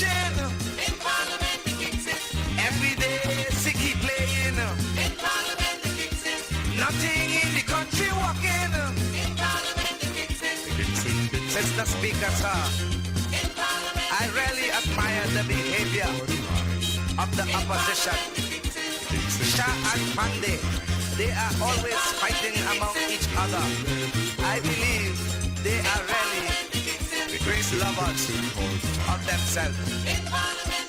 watching. In Parliament the kicks in. Every day they keep playing. In Parliament the kicks in. Nothing in the country walking. In Parliament the kicks in. Mr. Speaker, sir, in Parliament I really admire the behavior of the opposition. Shah and Pandey, they are always fighting among each other. I believe they are really great lovers of themselves. In Parliament,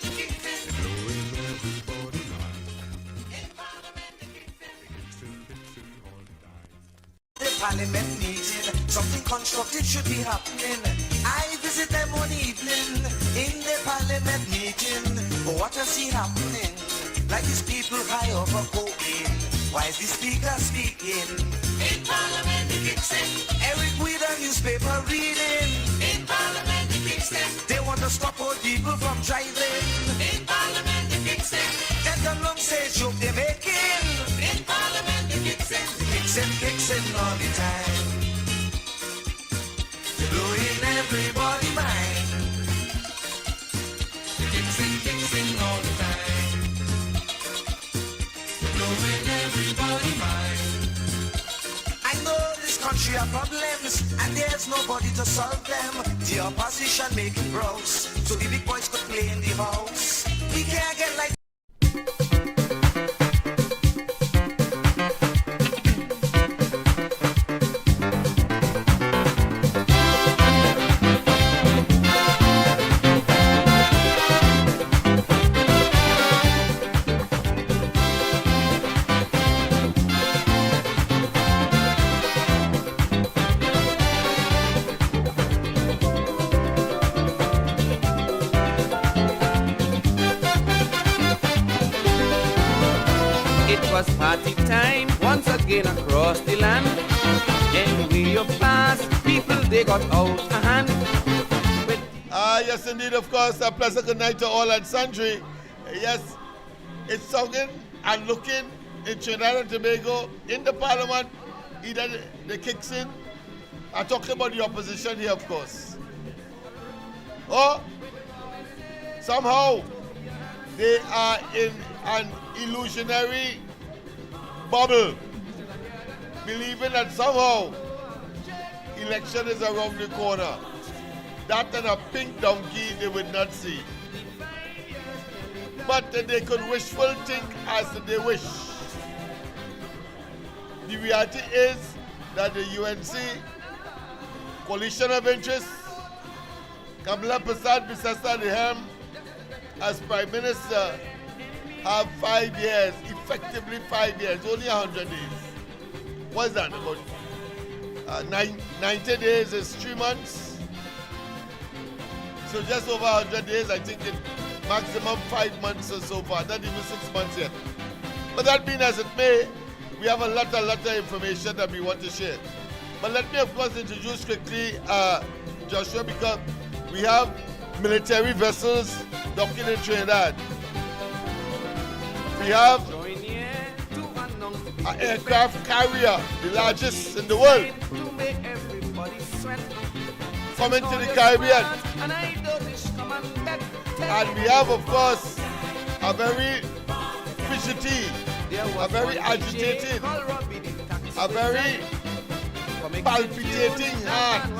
the Parliament meeting, something constructive should be happening. I visit them one evening in the Parliament meeting. What I see happening? Like these people high over cocaine. Why is the speaker speaking? In Parliament the kicks in. Eric with a newspaper reading. In Parliament the kicks in. They want to stop old people from driving. In Parliament the kicks in. That the long say joke they're making. In Parliament the kicks in. Kicks in all the time. They're blowing everybody's mind. Kicks in all the time. Everybody mind. I know this country have problems and there's nobody to solve them. The opposition making bros so the big boys could play in the house. We can't get like party time once again across the land. In way of fast, people they got out of hand. Yes, indeed, of course. A pleasant good night to all and sundry. Yes, it's sounding and looking in Trinidad and Tobago in the Parliament. Either the kicks in. I'm talking about the opposition here, of course. Or somehow they are in an illusionary bubble, believing that somehow election is around the corner. That and a pink donkey they would not see. But they could wishful think as they wish. The reality is that the UNC coalition of interest, Kamala Prasad Bisesa Dehem as Prime Minister, have 5 years, effectively 5 years, only 100 days. What is that? About 90 days is 3 months. So just over 100 days, I think it maximum 5 months or so far, not even 6 months yet. But that being as it may, we have a lot of information that we want to share. But let me of course introduce quickly Joshua, because we have military vessels docking in Trinidad. We have an aircraft carrier, the largest in the world, coming to the Caribbean. And we have, of course, a very fidgety, a very agitated, a very palpitating heart,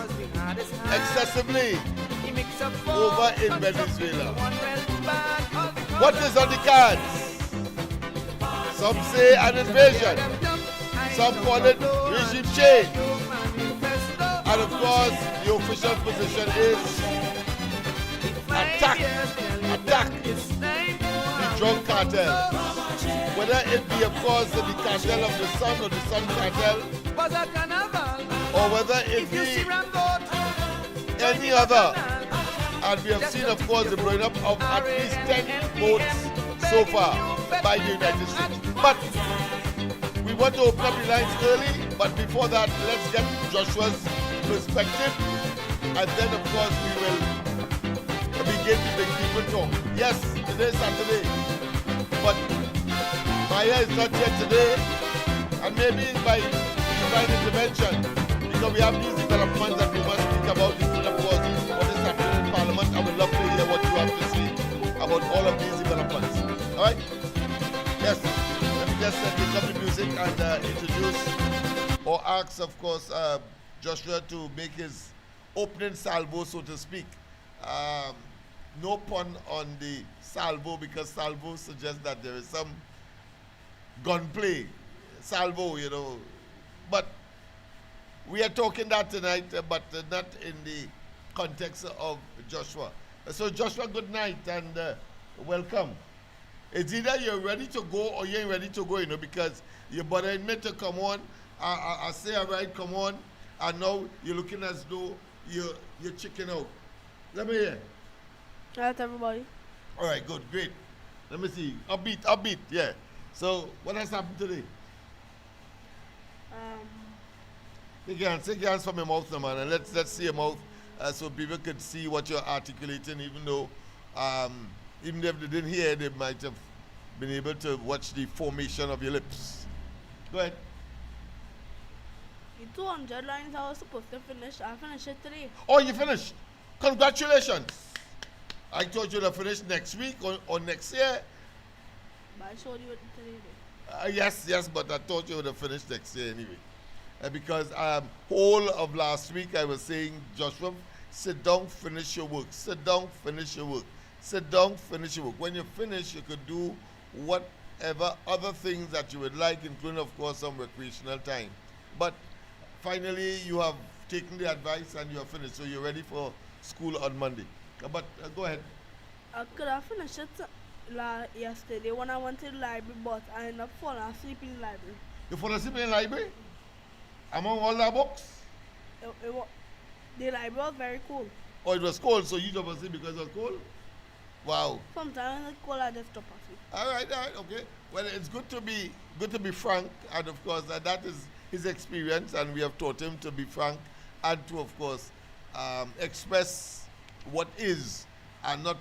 excessively, over in Venezuela. What is on the cards? Some say an invasion, some call it regime change, and of course the official position is attack the drug cartel. Whether it be of course the cartel of the Sun or the Sun cartel, or whether it be any other. And we have seen of course the blowing up of at least 10 boats so far by the United States. But we want to open up the lines early, but before that, let's get Joshua's perspective, and then of course we will begin to make people talk. Yes, today is Saturday, but Maya is not here today, and maybe by divine intervention, because we have new developments that we must speak about, of course, what is happening in Parliament. I would love to hear what you have to say. or ask, of course, Joshua to make his opening salvo, so to speak. No pun on the salvo, because salvo suggests that there is some gunplay. Salvo, you know. But we are talking that tonight, but not in the context of Joshua. So Joshua, good night and welcome. It's either you're ready to go or you ain't ready to go, you know, because you're bothering me to come on. I say, all right, come on. And now you're looking as though you're chicken out. Let me hear. Right, everybody. All right, good, great. Let me see. Upbeat, yeah. So what has happened today? Take your hands from your mouth now, man, and let's see your mouth so people could see what you're articulating, even though, even if they didn't hear, they might have been able to watch the formation of your lips. Go ahead. The 200 lines I was supposed to finish, I finished it today. Oh, you finished? Congratulations. I thought you'd have finished next week or next year. But I showed you it today. Yes, but I thought you would have finished next year anyway. Because whole of last week I was saying, Joshua, sit down, finish your work. Sit down, finish your work. Sit down, finish your work. When you finish, you could do whatever other things that you would like, including, of course, some recreational time. But finally, you have taken the advice and you have finished. So you're ready for school on Monday. But go ahead. I could have finished it yesterday when I went to the library, but I ended up falling asleep in the library. You fall asleep in the library? Among all the books? The library was very cold. Oh, it was cold, so you dropped asleep because it was cold? Wow. Sometimes when it's cold, I just drop asleep. All right, okay. Well, it's good to be frank, and of course that is his experience, and we have taught him to be frank and to, of course, express what is and not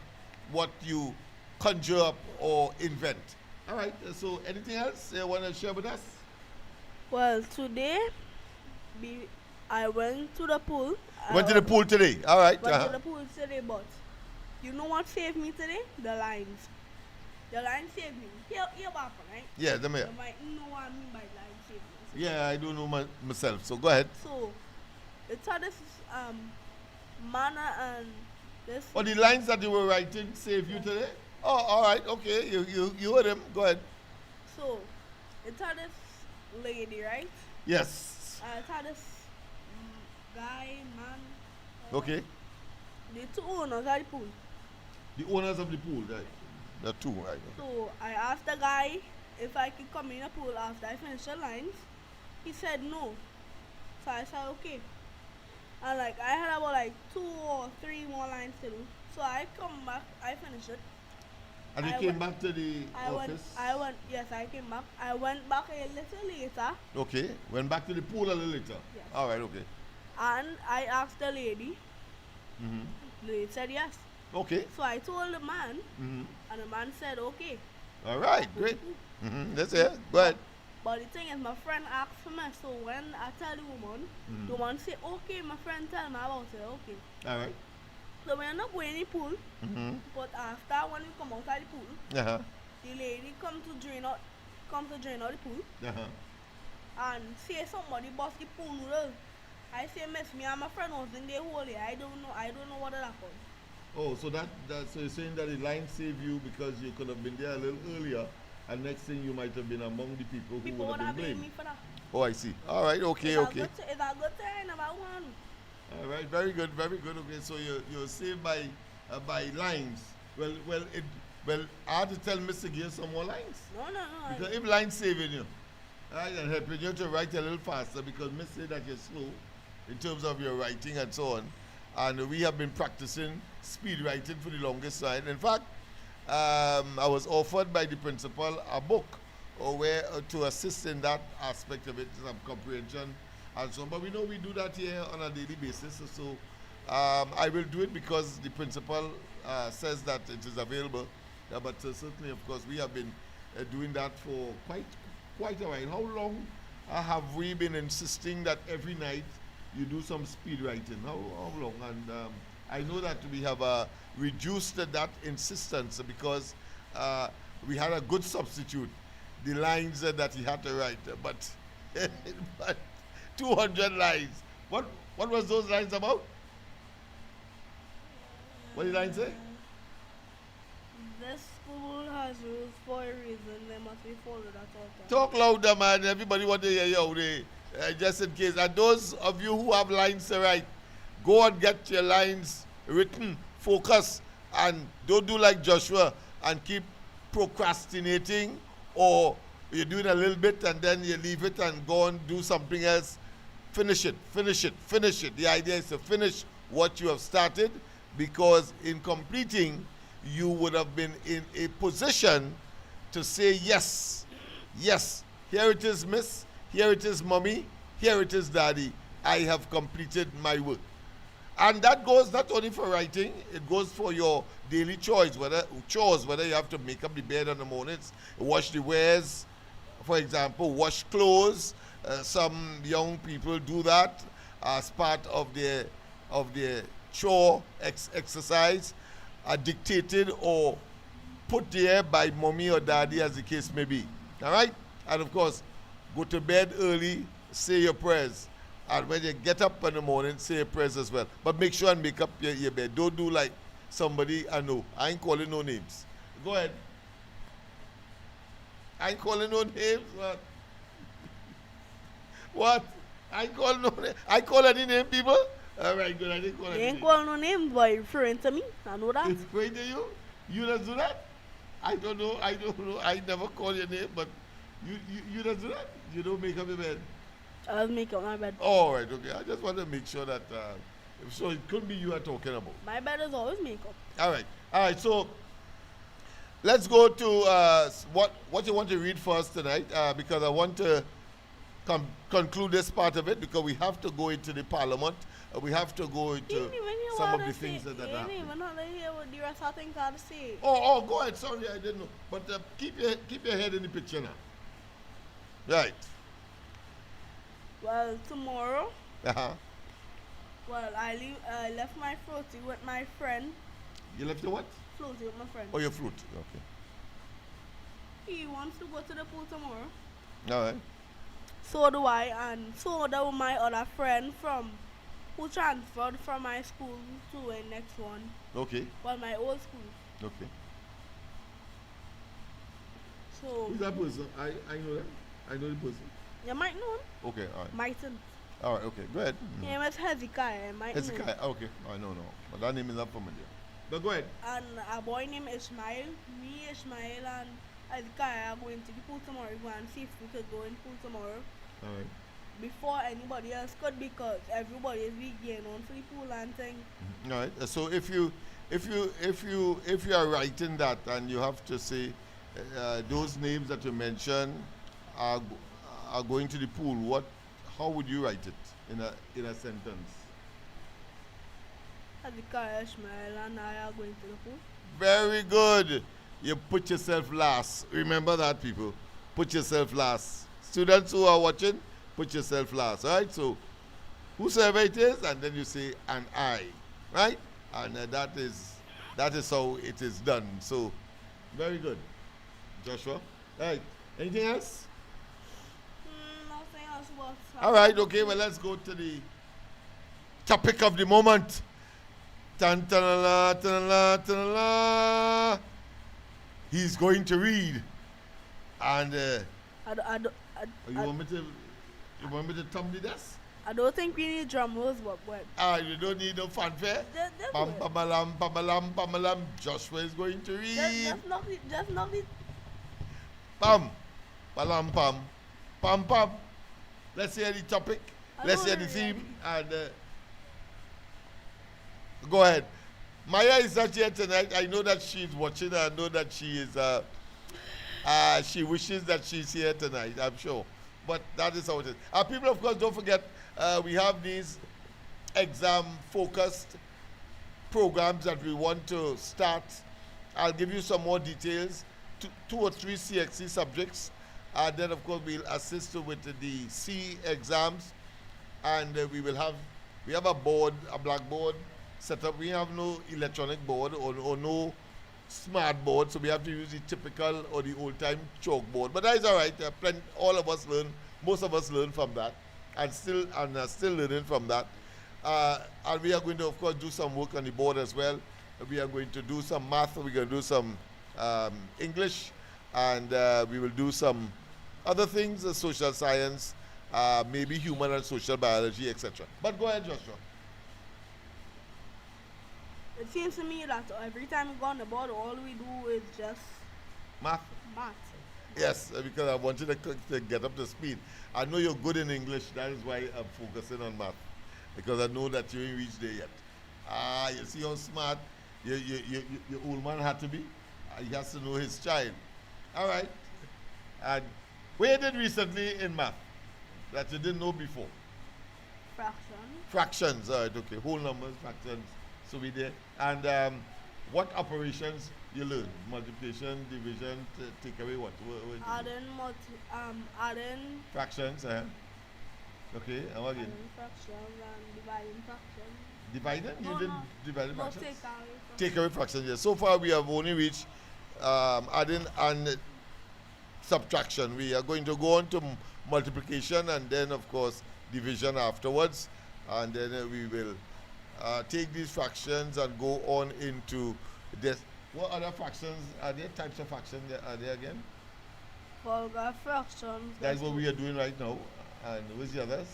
what you conjure up or invent. All right. So, anything else you want to share with us? Well, today I went to the pool. Went to the pool today. All right. Went to the pool today, but you know what saved me today? The lines. The lines saved me. Here, Papa, right? Yeah, them here. You might know what I mean by lines saved me. Yeah, I don't know myself. So go ahead. So it's how this manner and this. Oh, the lines that you were writing saved you today? Oh, all right. Okay. You heard him. Go ahead. So it's how this lady, right? Yes. It's how this guy, man. Okay. The two owners of the pool. The owners of the pool, right? The two, right? So I asked the guy if I could come in the pool after I finished the lines. He said no. So I said okay. And I had about 2 or 3 more lines to do. So I come back, I finished it. And you came back to the office? Yes, I came back. I went back a little later. Okay. Went back to the pool a little later? Yes. All right, okay. And I asked the lady. Mm-hmm. The lady said yes. Okay. So I told the man, Mm-hmm. and the man said okay. All right, great. Mm-hmm. That's it. Go ahead. But the thing is, my friend asked for me, so when I tell the woman, the woman say, okay, my friend tell me about it, okay. All right. So we are not going in the pool, but after when we come out of the pool, the lady come to drain out the pool, and say somebody bust the pool noodle. I say, miss, me and my friend was in there whole day. I don't know what that happened. Oh, so so you're saying that the line saved you because you could have been there a little earlier, and next thing you might have been among the people who People would have been blamed. me for that. Oh, I see. All right, okay. It's a good thing about one. All right, very good. Okay, so you're saved by lines. Well, I had to tell Mr. Gear some more lines. No. Because if lines saving you, right, and helping you to write a little faster, because Miss say that you're slow in terms of your writing and so on. And we have been practicing speed writing for the longest time. In fact, I was offered by the principal a book to assist in that aspect of it, some comprehension and so on. But we know we do that here on a daily basis. So I will do it because the principal says that it is available. But certainly, of course, we have been doing that for quite a while. How long have we been insisting that every night you do some speed writing? How long? And I know that we have reduced that insistence because we had a good substitute, the lines that he had to write. But 200 lines. What was those lines about? What did the line say? This school has rules for a reason. They must be followed at all times. Talk louder, man. Everybody want to hear you. Just in case. And those of you who have lines to write, go and get your lines written. Focus. And don't do like Joshua and keep procrastinating, or you're doing a little bit and then you leave it and go and do something else. Finish it. The idea is to finish what you have started, because in completing, you would have been in a position to say, yes, here it is, miss, here it is, mommy, here it is, daddy, I have completed my work. And that goes not only for writing, it goes for your daily chores, whether you have to make up the bed in the mornings, wash the wares, for example, wash clothes. Some young people do that as part of their chore exercise, dictated or put there by mommy or daddy, as the case may be. All right? And of course, go to bed early, say your prayers. And when you get up in the morning, say your prayers as well. But make sure and make up your bed. Don't do like somebody I know. I ain't calling no names. Go ahead. I ain't calling no names. What? I ain't calling no names. I call any name, people? All right, good. I didn't call any name. You ain't calling no names, but you're referring to me. I know that. It's referring to you? You don't do that? I don't know. I never call your name, but you don't do that? You don't make up your bed? I'll make up my bed. All right, okay. I just want to make sure that, so it could be you are talking about. My bed is always makeup. All right. So let's go to what you want to read first tonight, because I want to conclude this part of it, because we have to go into the parliament. We have to go into some of the things that happen. You didn't even know to hear what the rest of things I to say. Oh, go ahead. Sorry, I didn't know. But keep your head in the picture now. Right. Well, tomorrow. Uh-huh. Well, I left my floaty with my friend. You left your what? Floaty with my friend. Oh, your fruit. Okay. He wants to go to the pool tomorrow. All right. So do I, and so do my other friend who transferred from my school to the next one. Okay. Well, my old school. Okay. So. Who's that person? I know that. I know the person. You might know him. Okay, all right. Mightn't. All right, okay, go ahead. His name is Hezekiah. Hezekiah, okay. I know. But that name is not familiar. But go ahead. And a boy named Ishmael. Me, Ishmael, and Hezekiah are going to the pool tomorrow. We're going to see if we could go in pool tomorrow. All right. Before anybody else could, because everybody is getting on for the pool and thing. All right. So if you are writing that and you have to say those names that you mentioned are going to the pool, how would you write it in a sentence? Hezekiah, Ishmael, and I are going to the pool. Very good. You put yourself last. Remember that, people. Put yourself last. Students who are watching, put yourself last. All right? So, whosoever it is, and then you say, and I. Right? And that is how it is done. So, very good. Joshua? All right. Anything else? Nothing else but... All right. Okay. Well, let's go to the topic of the moment. Tan-ta-la-la, ta-la-la, ta-la-la. He's going to read. And you want me to thumb the desk? I don't think we need drum rolls, but You don't need no fanfare? Just Pam, pam-a-lam, pam-a-lam, pam-a-lam. Joshua is going to read. Just knock it. Pam, palam, pam, pam, pam. Let's hear the topic. Let's hear the theme. And go ahead. Maya is not here tonight. I know that she's watching. I know that she is. She wishes that she's here tonight, I'm sure. But that is how it is. People, of course, don't forget, we have these exam-focused programs that we want to start. I'll give you some more details. Two or three CXC subjects. Then, of course, we'll assist you with the C exams. And we have a board, a blackboard set up. We have no electronic board or no smart board, so we have to use the typical or the old-time chalkboard. But that is all right. All of us learn, most of us learn from that. and still learning from that. And we are going to, of course, do some work on the board as well. We are going to do some math. We're going to do some English, and we will do some other things, social science, maybe human and social biology, etc. But go ahead, Joshua. It seems to me that every time we go on the board, all we do is just math. Yes, because I want you to get up to speed. I know you're good in English. That is why I'm focusing on math, because I know that you ain't reached there yet. You see how smart your old man had to be? He has to know his child. All right. And where did recently in math that you didn't know before? Fractions. Fractions. All right, okay. Whole numbers, fractions. So we there. And what operations you learn? Multiplication, division, take away what? Adding. Fractions, okay, and what again? Adding fractions and dividing fractions. Dividing? No, You did no. dividing No, fractions? take Take away fractions, yes. So far we have only reached adding and subtraction. We are going to go on to multiplication and then, of course, division afterwards. And then we will take these fractions and go on into this. What other fractions are there? Types of fractions are there again? Vulgar fractions. That's what we are doing right now. And what's the others?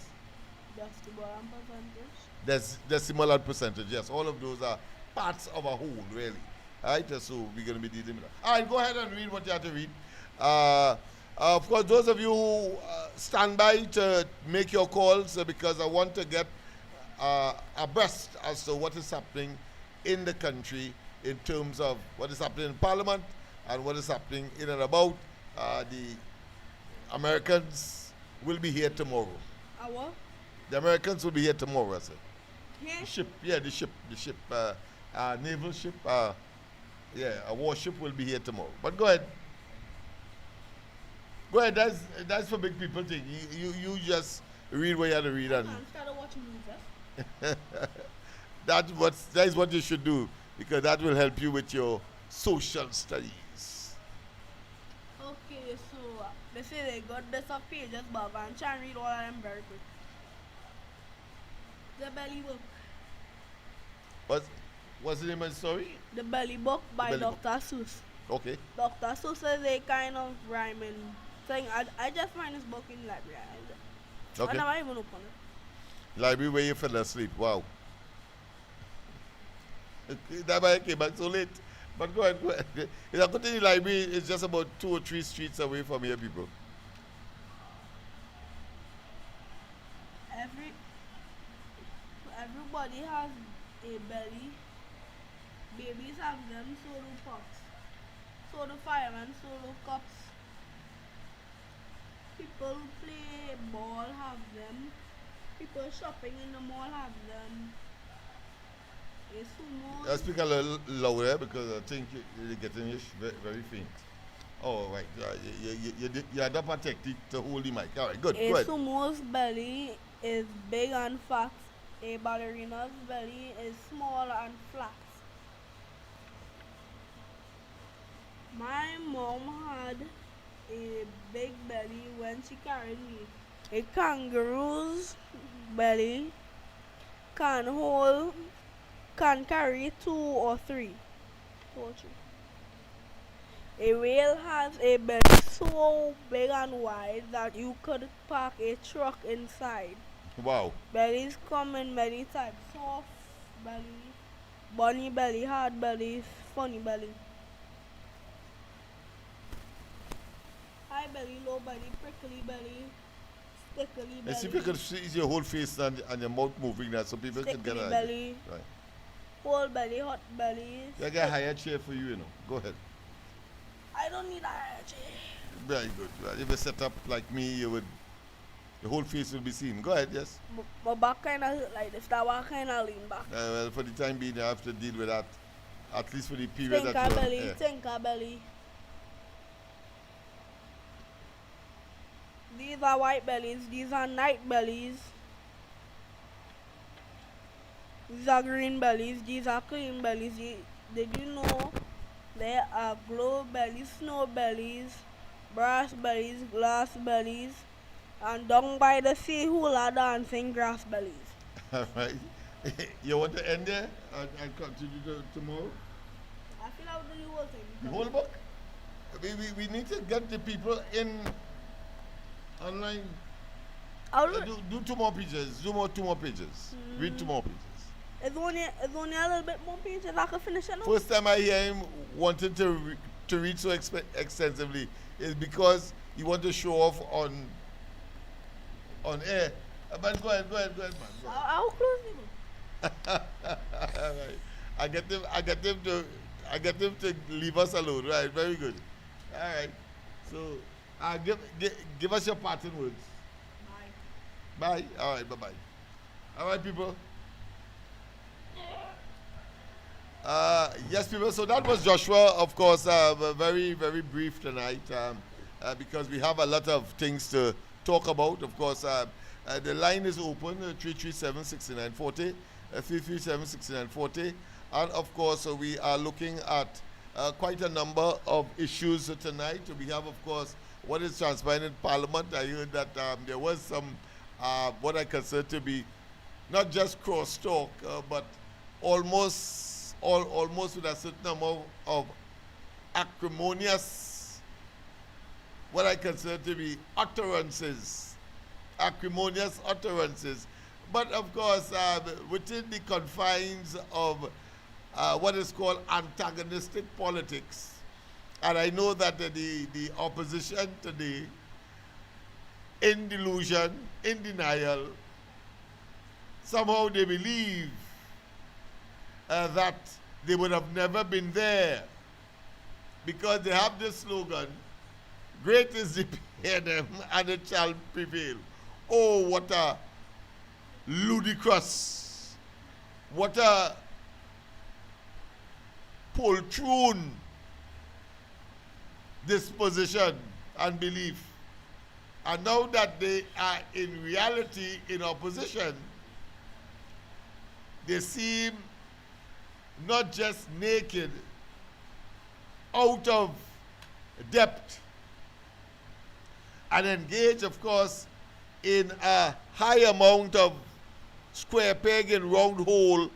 Decimal and percentage. Decimal and percentage, yes. All of those are parts of a whole, really. All right, so we're going to be dealing with that. All right, go ahead and read what you have to read. Of course, those of you who stand by to make your calls, because I want to get abreast as to what is happening in the country in terms of what is happening in Parliament and what is happening in and about. The Americans will be here tomorrow. What? The Americans will be here tomorrow, I said. Here? The ship, naval ship, a warship will be here tomorrow. But go ahead. Go ahead, that's for big people thing. You just read what you have to read. And Instead of watching movies. that is what you should do, because that will help you with your social studies. Okay, so they say they got this of pages, but I'm trying to read all of them very quick. The Belly Book. What's the name of the story? The Belly Book by Dr. Seuss. Okay. Dr. Seuss is a kind of rhyming thing. I just find this book in the library. Okay. I never even open it. Library where you fell asleep. Wow. That's why I came back so late. But go ahead. If I go to the library, it's just about 2 or 3 streets away from here, people. Everybody has a belly. Babies have them, so do pots. So do firemen, so do cops. People who play ball have them. People shopping in the mall have them. A sumo. I speak a little louder because I think you're getting very, very faint. Oh, right. You had a technique to hold the mic. All right, good. A Go ahead. sumo's belly is big and fat. A ballerina's belly is small and flat. My mom had a big belly when she carried me. A kangaroo's belly can carry 2 or 3. A whale has a belly so big and wide that you could park a truck inside. Wow. Bellies come in many types: soft belly, bunny belly, hard belly, funny belly. High belly, low belly, prickly belly, stickly belly. Let's see if you can see your whole face and your mouth moving there so people can get Stickly it. belly. Right. Whole belly, hot belly. I got a higher chair for you, Go ahead. I don't need a higher chair. Very good. If you set up like me, your whole face will be seen. Go ahead, yes. My back kind of hurt like this. That one kind of lean back. Well, for the time being, you have to deal with that, at least for the period Tinker that belly, you're tinker belly. These are white bellies. These are night bellies. These are green bellies. These are clean bellies. Did you know there are glow bellies, snow bellies, brass bellies, glass bellies, And down by the sea, who are dancing grass bellies. All right. You want to end there and continue tomorrow? I feel I would do the whole thing. The whole book? We need to get the people in online. Do 2 more pages. Do 2 more pages. Read 2 more pages. It's only a little bit more pages. I can finish it now. First time I hear him wanting to read so extensively is because he wants to show off on air. But go ahead, man. Go ahead. I'll close it. All right. I get him to leave us alone. Right, very good. All right. So give us your parting words. Bye. All right, bye-bye. All right, people. Yes, people. So that was Joshua, of course, very, very brief tonight because we have a lot of things to talk about. Of course, the line is open, 337-6940, 337-6940. And, of course, we are looking at quite a number of issues tonight. We have, of course, what is transpiring in Parliament. I heard that there was some, what I consider to be not just crosstalk, but almost with a certain amount of acrimonious, what I consider to be acrimonious utterances. But of course, within the confines of what is called antagonistic politics, and I know that the opposition today, in delusion, in denial, somehow they believe that they would have never been there because they have this slogan, great is the them and it shall prevail. Oh, what a ludicrous, what a poltroon disposition and belief. And now that they are in reality in opposition, they seem not just naked, out of depth, and engage, of course, in a high amount of square peg and round hole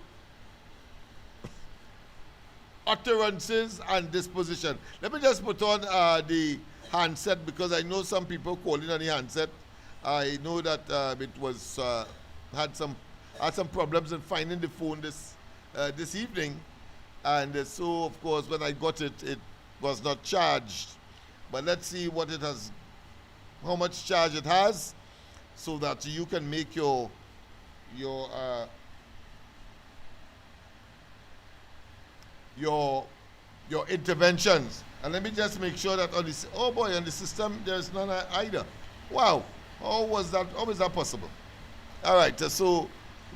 utterances and disposition. Let me just put on the handset because I know some people calling on the handset. I know that it was had some problems in finding the phone this evening, and so of course when I got it, it was not charged. But let's see what it has, how much charge it has, so that you can make your interventions. And let me just make sure that on this, oh boy, on the system there's none either. Wow, how is that possible? All right, so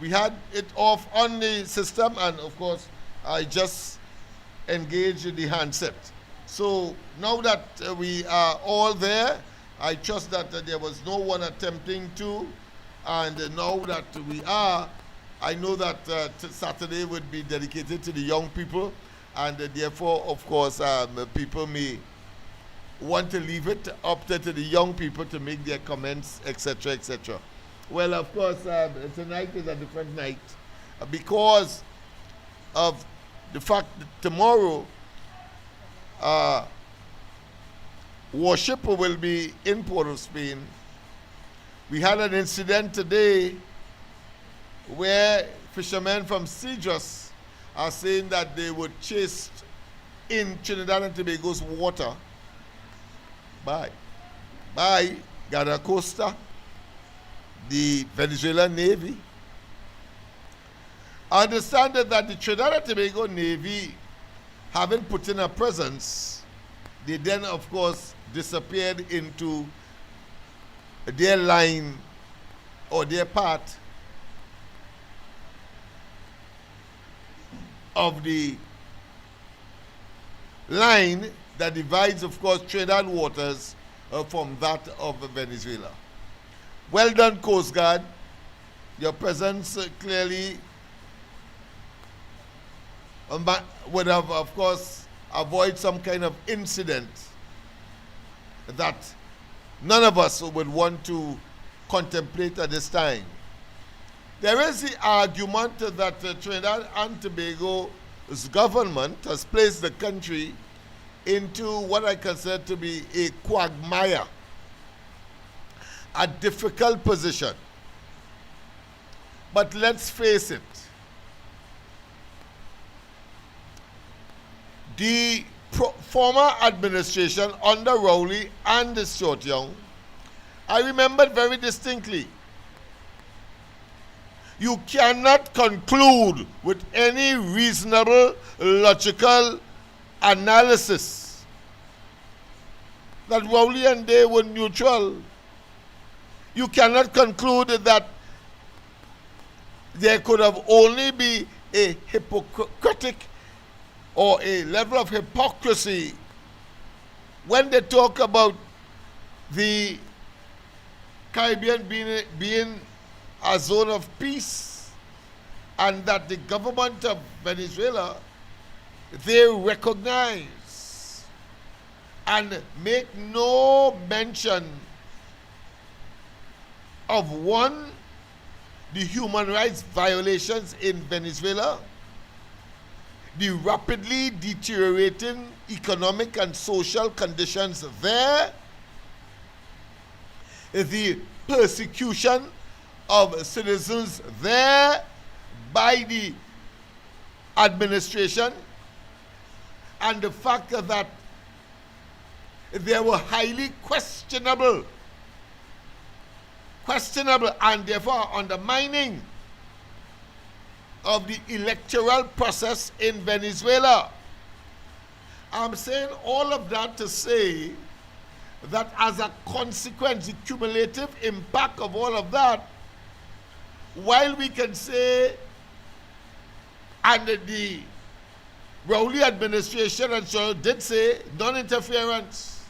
we had it off on the system, and of course I just engaged in the handset. So now that we are all there, I trust that there was no one attempting to, and now that we are, I know that Saturday would be dedicated to the young people, and therefore, of course, people may want to leave it up to the young people to make their comments, etc., etc. Well, of course, tonight is a different night because of the fact that tomorrow worship will be in Port of Spain. We had an incident today where fishermen from Cedros are saying that they were chased in Trinidad and Tobago's water by Guarda-Costa, the Venezuelan Navy. I understand that the Trinidad and Tobago Navy, having put in a presence, they then, of course, disappeared into their line or their part of the line that divides, of course, Trinidad waters from that of Venezuela. Well done, Coast Guard. Your presence clearly would have, of course, avoid some kind of incident that none of us would want to contemplate at this time. There is the argument that Trinidad and Tobago's government has placed the country into what I consider to be a quagmire, a difficult position. But let's face it, the former administration under Rowley and Short Young, I remember very distinctly, you cannot conclude with any reasonable, logical analysis that Rowley and they were neutral. You cannot conclude that there could have only be a hypocritic or a level of hypocrisy when they talk about the Caribbean being a zone of peace, and that the government of Venezuela, they recognize and make no mention of, one, the human rights violations in Venezuela, the rapidly deteriorating economic and social conditions there, the persecution of citizens there by the administration, and the fact that they were highly questionable and therefore undermining of the electoral process in Venezuela. I'm saying all of that to say that as a consequence, the cumulative impact of all of that, while we can say, and the Rowley administration and so did say, non-interference,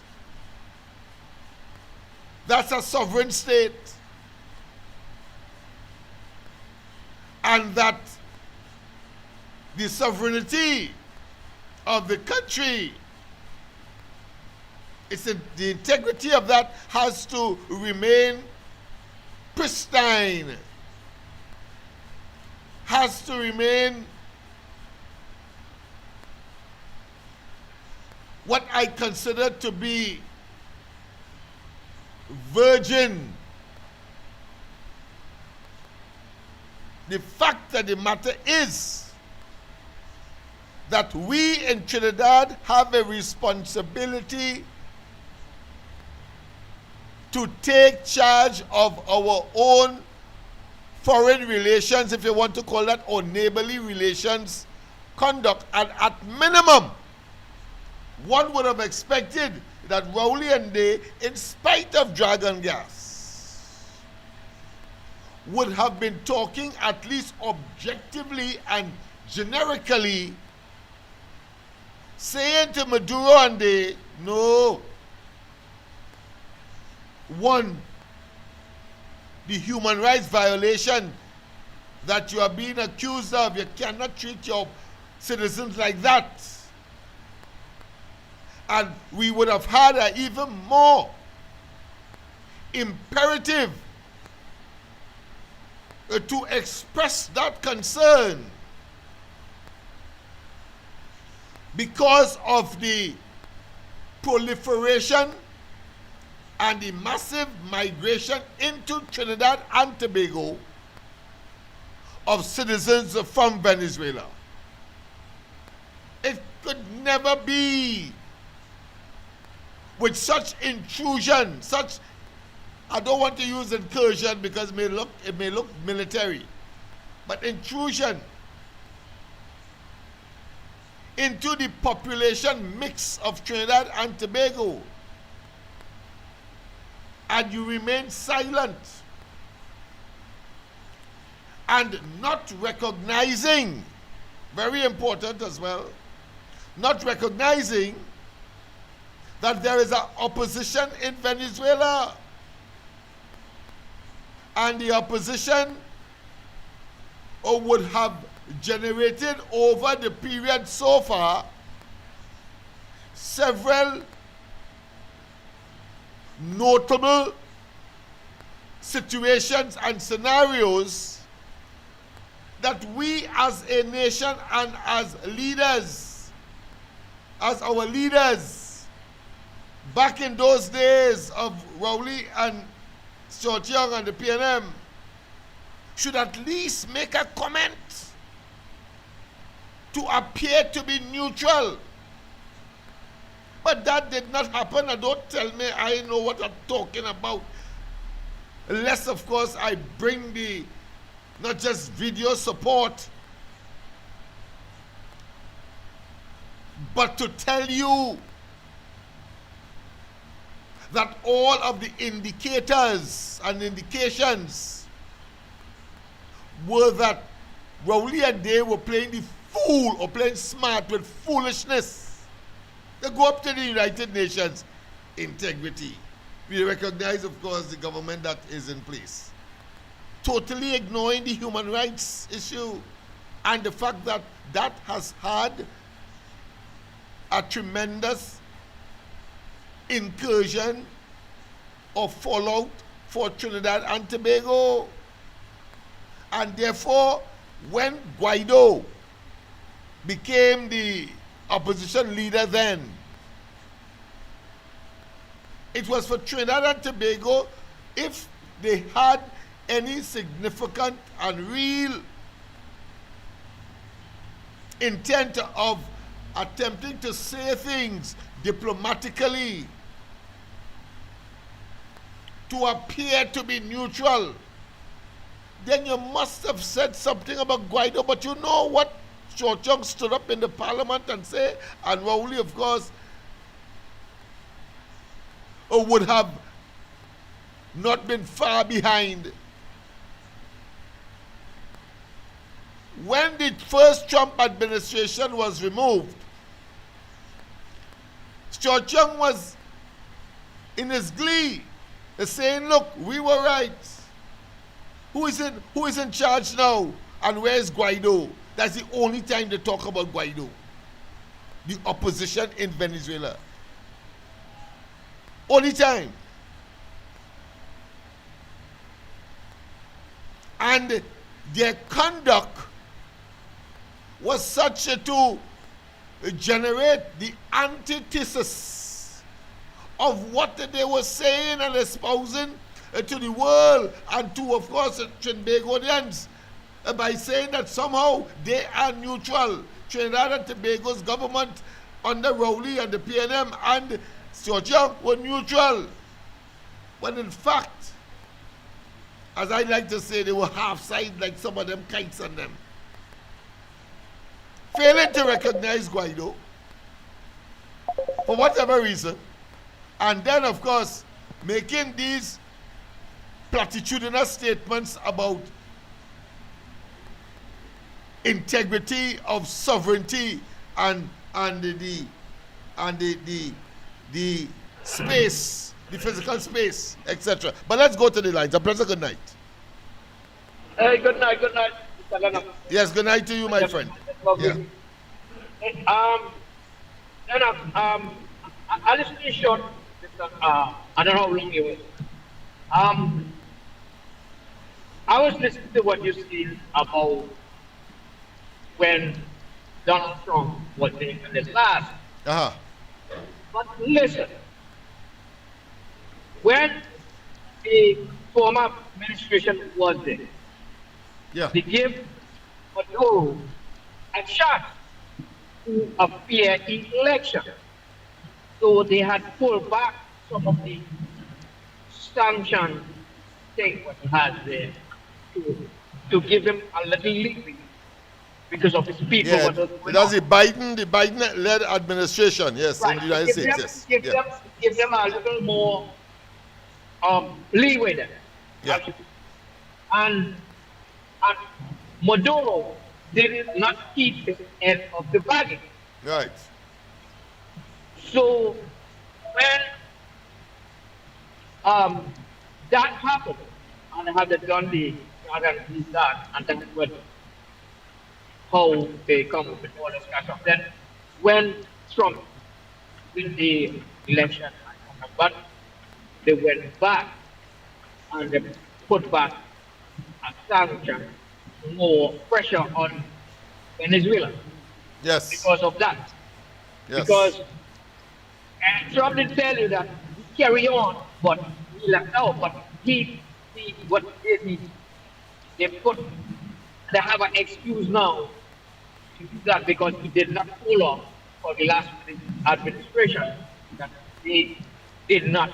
that's a sovereign state, and that the sovereignty of the country, the integrity of that has to remain pristine, has to remain what I consider to be virgin. The fact of the matter is that we in Trinidad have a responsibility to take charge of our own foreign relations, if you want to call that, or neighborly relations conduct. And at minimum, one would have expected that Rowley and they, in spite of dragon gas, would have been talking at least objectively and generically, saying to Maduro and they, no, one, the human rights violation that you are being accused of, you cannot treat your citizens like that. And we would have had an even more imperative to express that concern because of the proliferation and the massive migration into Trinidad and Tobago of citizens from Venezuela. It could never be with such intrusion, such, I don't want to use incursion because it may look military, but intrusion into the population mix of Trinidad and Tobago, and you remain silent and not recognizing, very important as well, not recognizing that there is an opposition in Venezuela, and the opposition would have generated over the period so far several notable situations and scenarios that we as a nation and as leaders, as our leaders, back in those days of Rowley and Stuart Young and the PNM, should at least make a comment to appear to be neutral. But that did not happen, and don't tell me I know what I'm talking about. Unless, of course, I bring the, not just video support, but to tell you that all of the indicators and indications were that Rowley and they were playing the fool or playing smart with foolishness. They go up to the United Nations, integrity. We recognize, of course, the government that is in place. Totally ignoring the human rights issue and the fact that that has had a tremendous incursion or fallout for Trinidad and Tobago. And therefore, when Guaido became the opposition leader then, it was for Trinidad and Tobago, if they had any significant and real intent of attempting to say things diplomatically, to appear to be neutral, then you must have said something about Guaido. But you know what? Cho Chung stood up in the parliament and said, and Rowley, of course, would have not been far behind. When the first Trump administration was removed, Cho Chung was in his glee, saying, look, we were right. Who is in charge now? And where's Guaido? That's the only time they talk about Guaido. The opposition in Venezuela. Only time. And their conduct was such to generate the antithesis of what they were saying and espousing to the world and to, of course, Trinbagonians by saying that somehow they are neutral. Trinidad and Tobago's government under Rowley and the PNM and Stuart Young were neutral. When in fact, as I like to say, they were half-side like some of them kites on them. Failing to recognize Guaido for whatever reason, and then of course making these platitudinous statements about integrity of sovereignty and the space, the physical space, etc. But let's go to the lines. Professor, good night. Hey, good night, Mr. Lennox. Yes, good night to you, my friend. Yeah. Lennox, I listened to you short. I don't know how long you was. I was listening to what you said about when Donald Trump was in his last. But listen, when the former administration was there, they gave Maduro a chance to a fair election. So they had pulled back some of the sanctions thing what he has there to give him a little leeway because of his people. Yeah, that's the Biden-led administration, yes, right, in the United States, yes. Give them a little more leeway there. Yeah. And Maduro did not keep his end of the bargain. Right. So when that happened, and I had done the that, and then what how they come up with all this kind of stuff. Then when Trump win the election, but they went back and put back a sanction, more pressure on Venezuela. Yes. Because of that. Yes. Because Trump did tell you that he carry on, but he left out. But what they put, they have an excuse now to do that because he did not follow for the last administration that he did not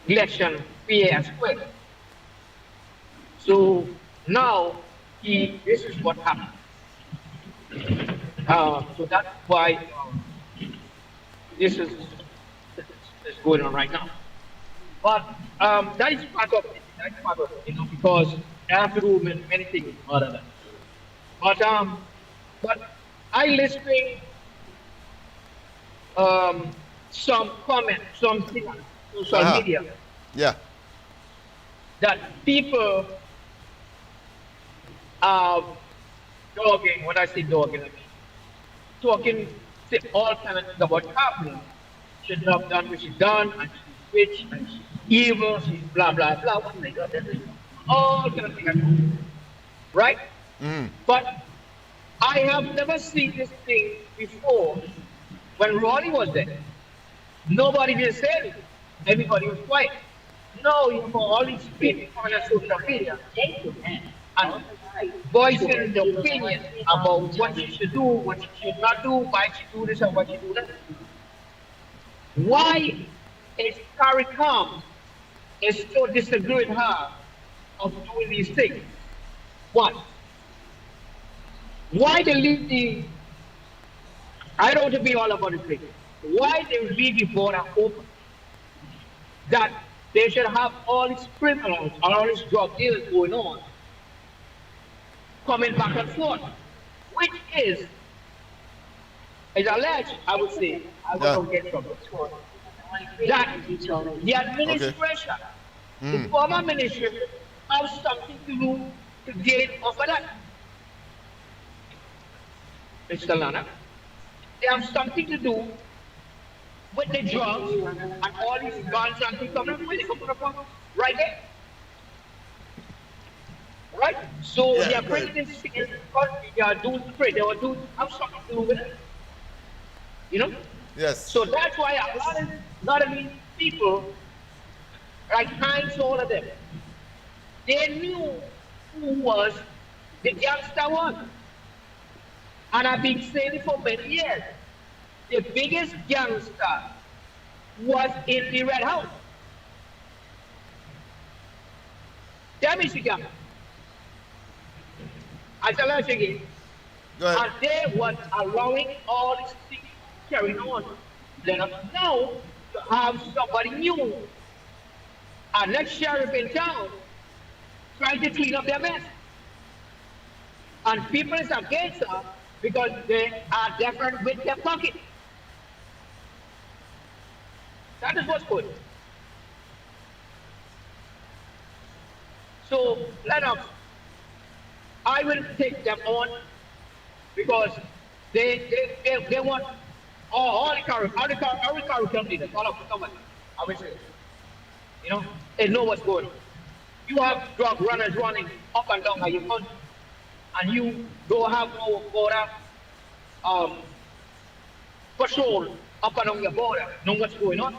election fair and square. So now this is what happened. So that's why this is going on right now. But that is part of it. That's part of it, because I have to do many things other than. But I listening some comment, something on social media. Yeah. That people are dogging. When I say dogging, I mean talking all kind of things about Kaplan. She's not done what she's done, and she's rich, and she's evil, she's blah blah blah. What they got? All kind of things, right? But I have never seen this thing before. When Ronnie was there, nobody did say anything. Everybody was quiet. No, you know, all these people on social media and voicing their opinion about what you should do, what you should not do, why you do this and what you do that. Why is CARICOM is so disagree with her of doing these things? One, why they leave I don't want to be all about the thing. Why they leave the border open? That they should have all these criminals, all these drug dealers going on, coming back and forth, which is alleged, I would say, I won't get trouble. That the administration, the former administration, have something to do to gain off of that. Mr. Lana, they have something to do with the drugs and all these guns and things coming from right there. Right? So they are bringing this thing in the country, they are doing trade, they are doing have something to do with it. You know? Yes. So that's why a lot of these people, like Heinz, all of them, they knew who was the gangster one. And I've been saying it for many years. The biggest gangster was in the Red House. Tell me, Shigam. I tell you again. And they was allowing all these things carrying on. Then now to have somebody new, a next sheriff in town, trying to clean up their mess. And people is against her because they are different with their pocket. That is what's good. So, Lennox, I will take them on because they want all the curriculum leaders, all of them. I will say, you know, they know what's going on. You have drug runners running up and down your country, and you don't have no border patrol up and down your border, know what's going on.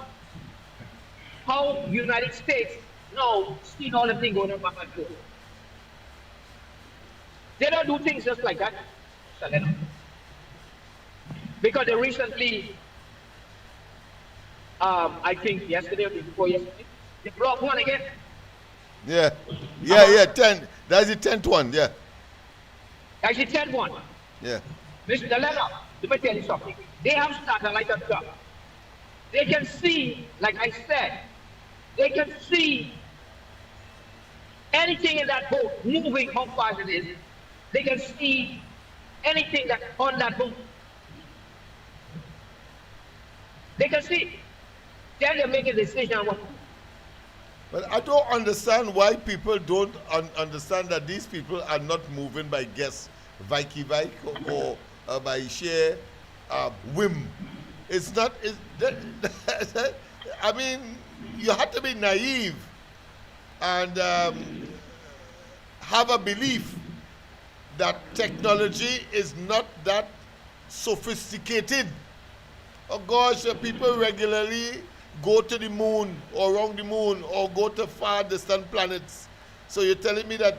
How United States now see all the things going on back and forth. They don't do things just like that. Because they recently, I think yesterday or before yesterday, they brought one again. Yeah, 10. That's the 10th one, yeah. That's the 10th one. Yeah. Mr. Lennox, let me tell you something. They have satellite up top. They can see, like I said, they can see anything in that boat moving, how fast it is. They can see anything that on that boat. They can see. Then they make a decision on what. But I don't understand why people don't understand that these people are not moving by guess, Vike or by sheer whim. It's not. I mean, you have to be naive and have a belief that technology is not that sophisticated. Oh gosh, people regularly go to the moon or around the moon or go to far distant planets. So you're telling me that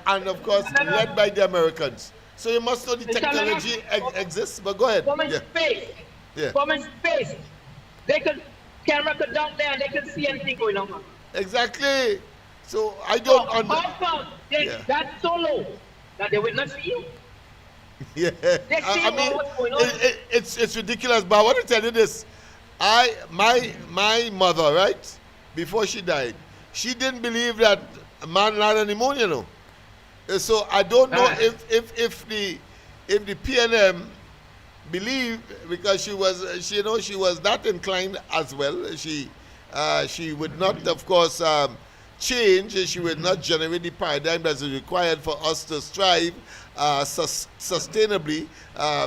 and of course led by the Americans. So you must know the technology exists. But go ahead. From space. Yeah. From space. Camera could down there and they can see anything going on. Exactly. So I don't understand. That's so low that they will not see you. Yeah. I mean, it's ridiculous. But I want to tell you this. My mother, right, before she died, she didn't believe that man land on the moon, you know. So I don't know if the PNM believed, because she was that inclined as well. She would not, of course, change. She would not generate the paradigm that is required for us to strive sustainably,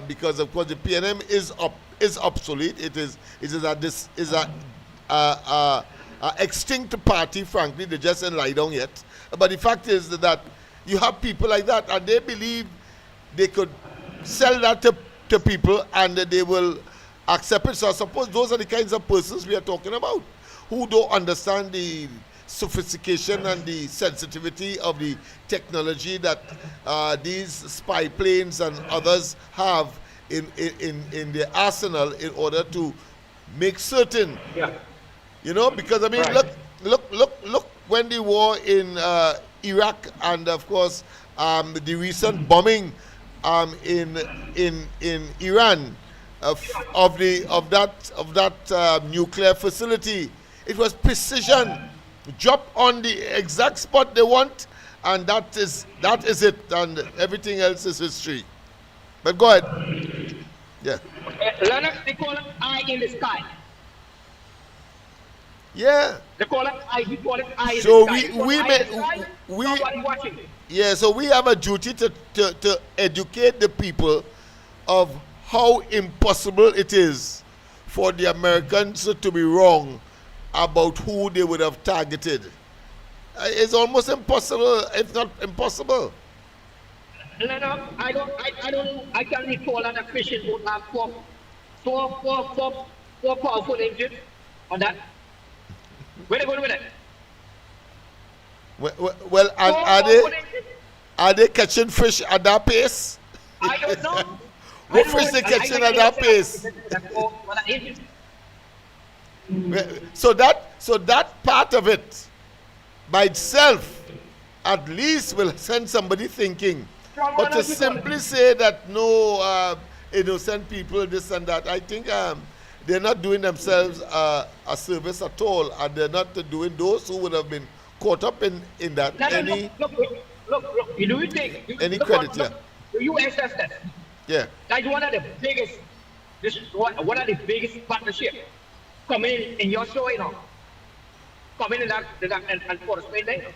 because of course the PNM is obsolete. It is a extinct party. Frankly, they just didn't lie down yet. But the fact is that you have people like that, and they believe they could sell that to people, and they will accept it. So I suppose those are the kinds of persons we are talking about, who don't understand the sophistication and the sensitivity of the technology that these spy planes and others have in their arsenal in order to make certain. Yeah. You know, because I mean, look when the war in Iraq, and of course the recent bombing in Iran of that nuclear facility. It was precision. Drop on the exact spot they want, and that is it, and everything else is history. But go ahead. Yeah. Lennox, they call it eye in the sky. Yeah. They call it eye. We call it eye in So the sky. Somebody watching. Yeah. So we have a duty to educate the people of how impossible it is for the Americans to be wrong about who they would have targeted. It's almost impossible, if not impossible. No, I don't know. I can recall that a fishing boat have four powerful engines on that. Where they going with it? Well, are they catching fish at that pace? I don't know. What fish they catching at that pace? So that part of it by itself at least will send somebody thinking. But to simply say that no innocent people, this and that, I think they're not doing themselves a service at all, and they're not doing those who would have been caught up in that. Look, do you think any credit here? The USS, yeah, that's one of the biggest. This is one of the biggest partnerships coming in your show, you know. Coming in that and for Spain day.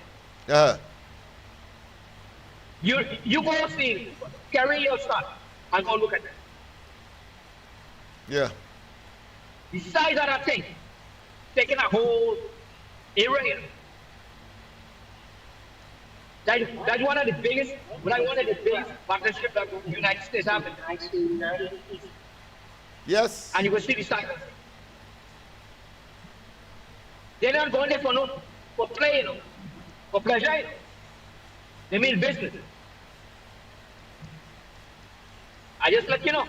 You go see, carry your son and go look at it. Yeah. The size of that thing, taking a whole area. That's one of the biggest partnerships that the United States have in the 1990s. Yes. And you will see the size. They're not going there for play, you know, for pleasure. You know. They mean business. I just let you know.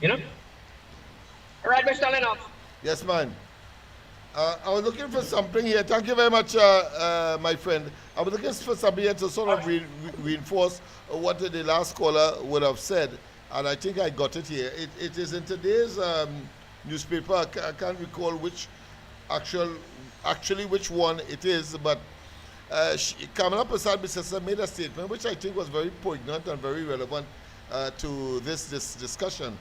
You know? All right, Mr. Lennox. Yes, man. I was looking for something here. Thank you very much, my friend. I was looking for something here to sort of reinforce what the last caller would have said, and I think I got it here. It is in today's newspaper. I can't recall which actually which one it is, but Kamala Prasad made a statement which I think was very poignant and very relevant to this discussion,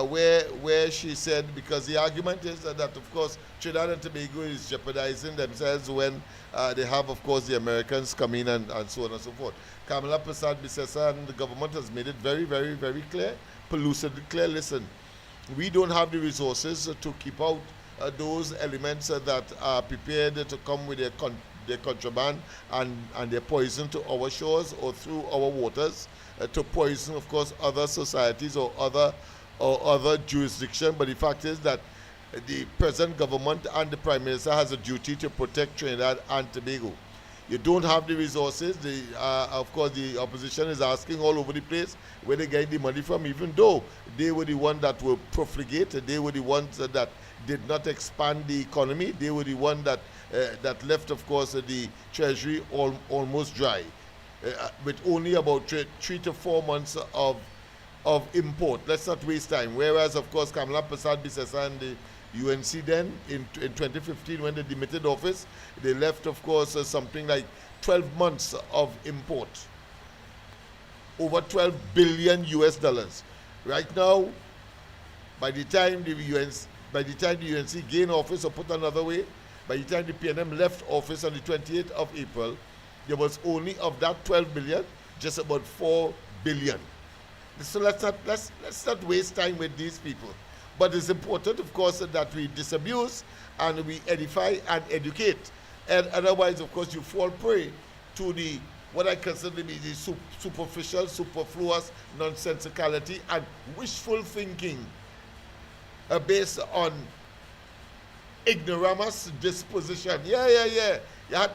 where she said, because the argument is that of course Trinidad and Tobago is jeopardizing themselves when they have, of course, the Americans come in and so on and so forth. Kamala Prasad and the government has made it very, very, very clear, pellucidly clear. Listen, we don't have the resources to keep out those elements that are prepared to come with their contraband and their poison to our shores or through our waters to poison, of course, other societies or other jurisdiction. But the fact is that the present government and the Prime Minister has a duty to protect Trinidad and Tobago. You don't have the resources. Of course, the opposition is asking all over the place where they get the money from, even though they were the ones that were profligate. They were the ones that did not expand the economy. They were the ones that left, of course, the treasury almost dry, with only about 3 to 4 months of import. Let's not waste time. Whereas, of course, Kamala Persad-Bissessar and the UNC then, in 2015, when they demitted office, they left, of course, something like 12 months of import. Over 12 billion US dollars. Right now, by the time the UNC gained office, or put another way, by the time the PNM left office on the 28th of April, there was only of that 12 billion, just about 4 billion. So let's not waste time with these people. But it's important, of course, that we disabuse and we edify and educate. And otherwise, of course, you fall prey to what I consider to be the superficial, superfluous nonsensicality and wishful thinking based on ignoramus disposition. Yeah. You have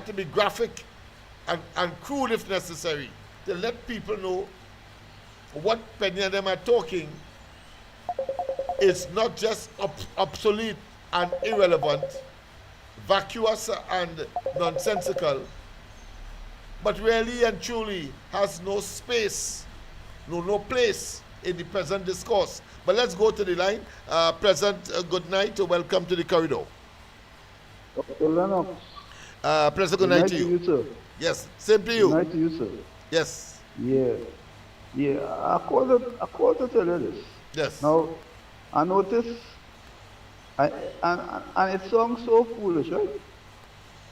to be graphic and crude if necessary to let people know what many of them are talking is not just obsolete and irrelevant, vacuous and nonsensical, but really and truly has no space, no place in the present discourse. But let's go to the line. Present, good night, welcome to the corridor. Dr. Lennox. Present, good night to you. Sir. Yes, same to you. Good night to you, sir. Yes. Yeah, I called to tell you this. Yes. Now, I noticed, and it sounds so foolish, right?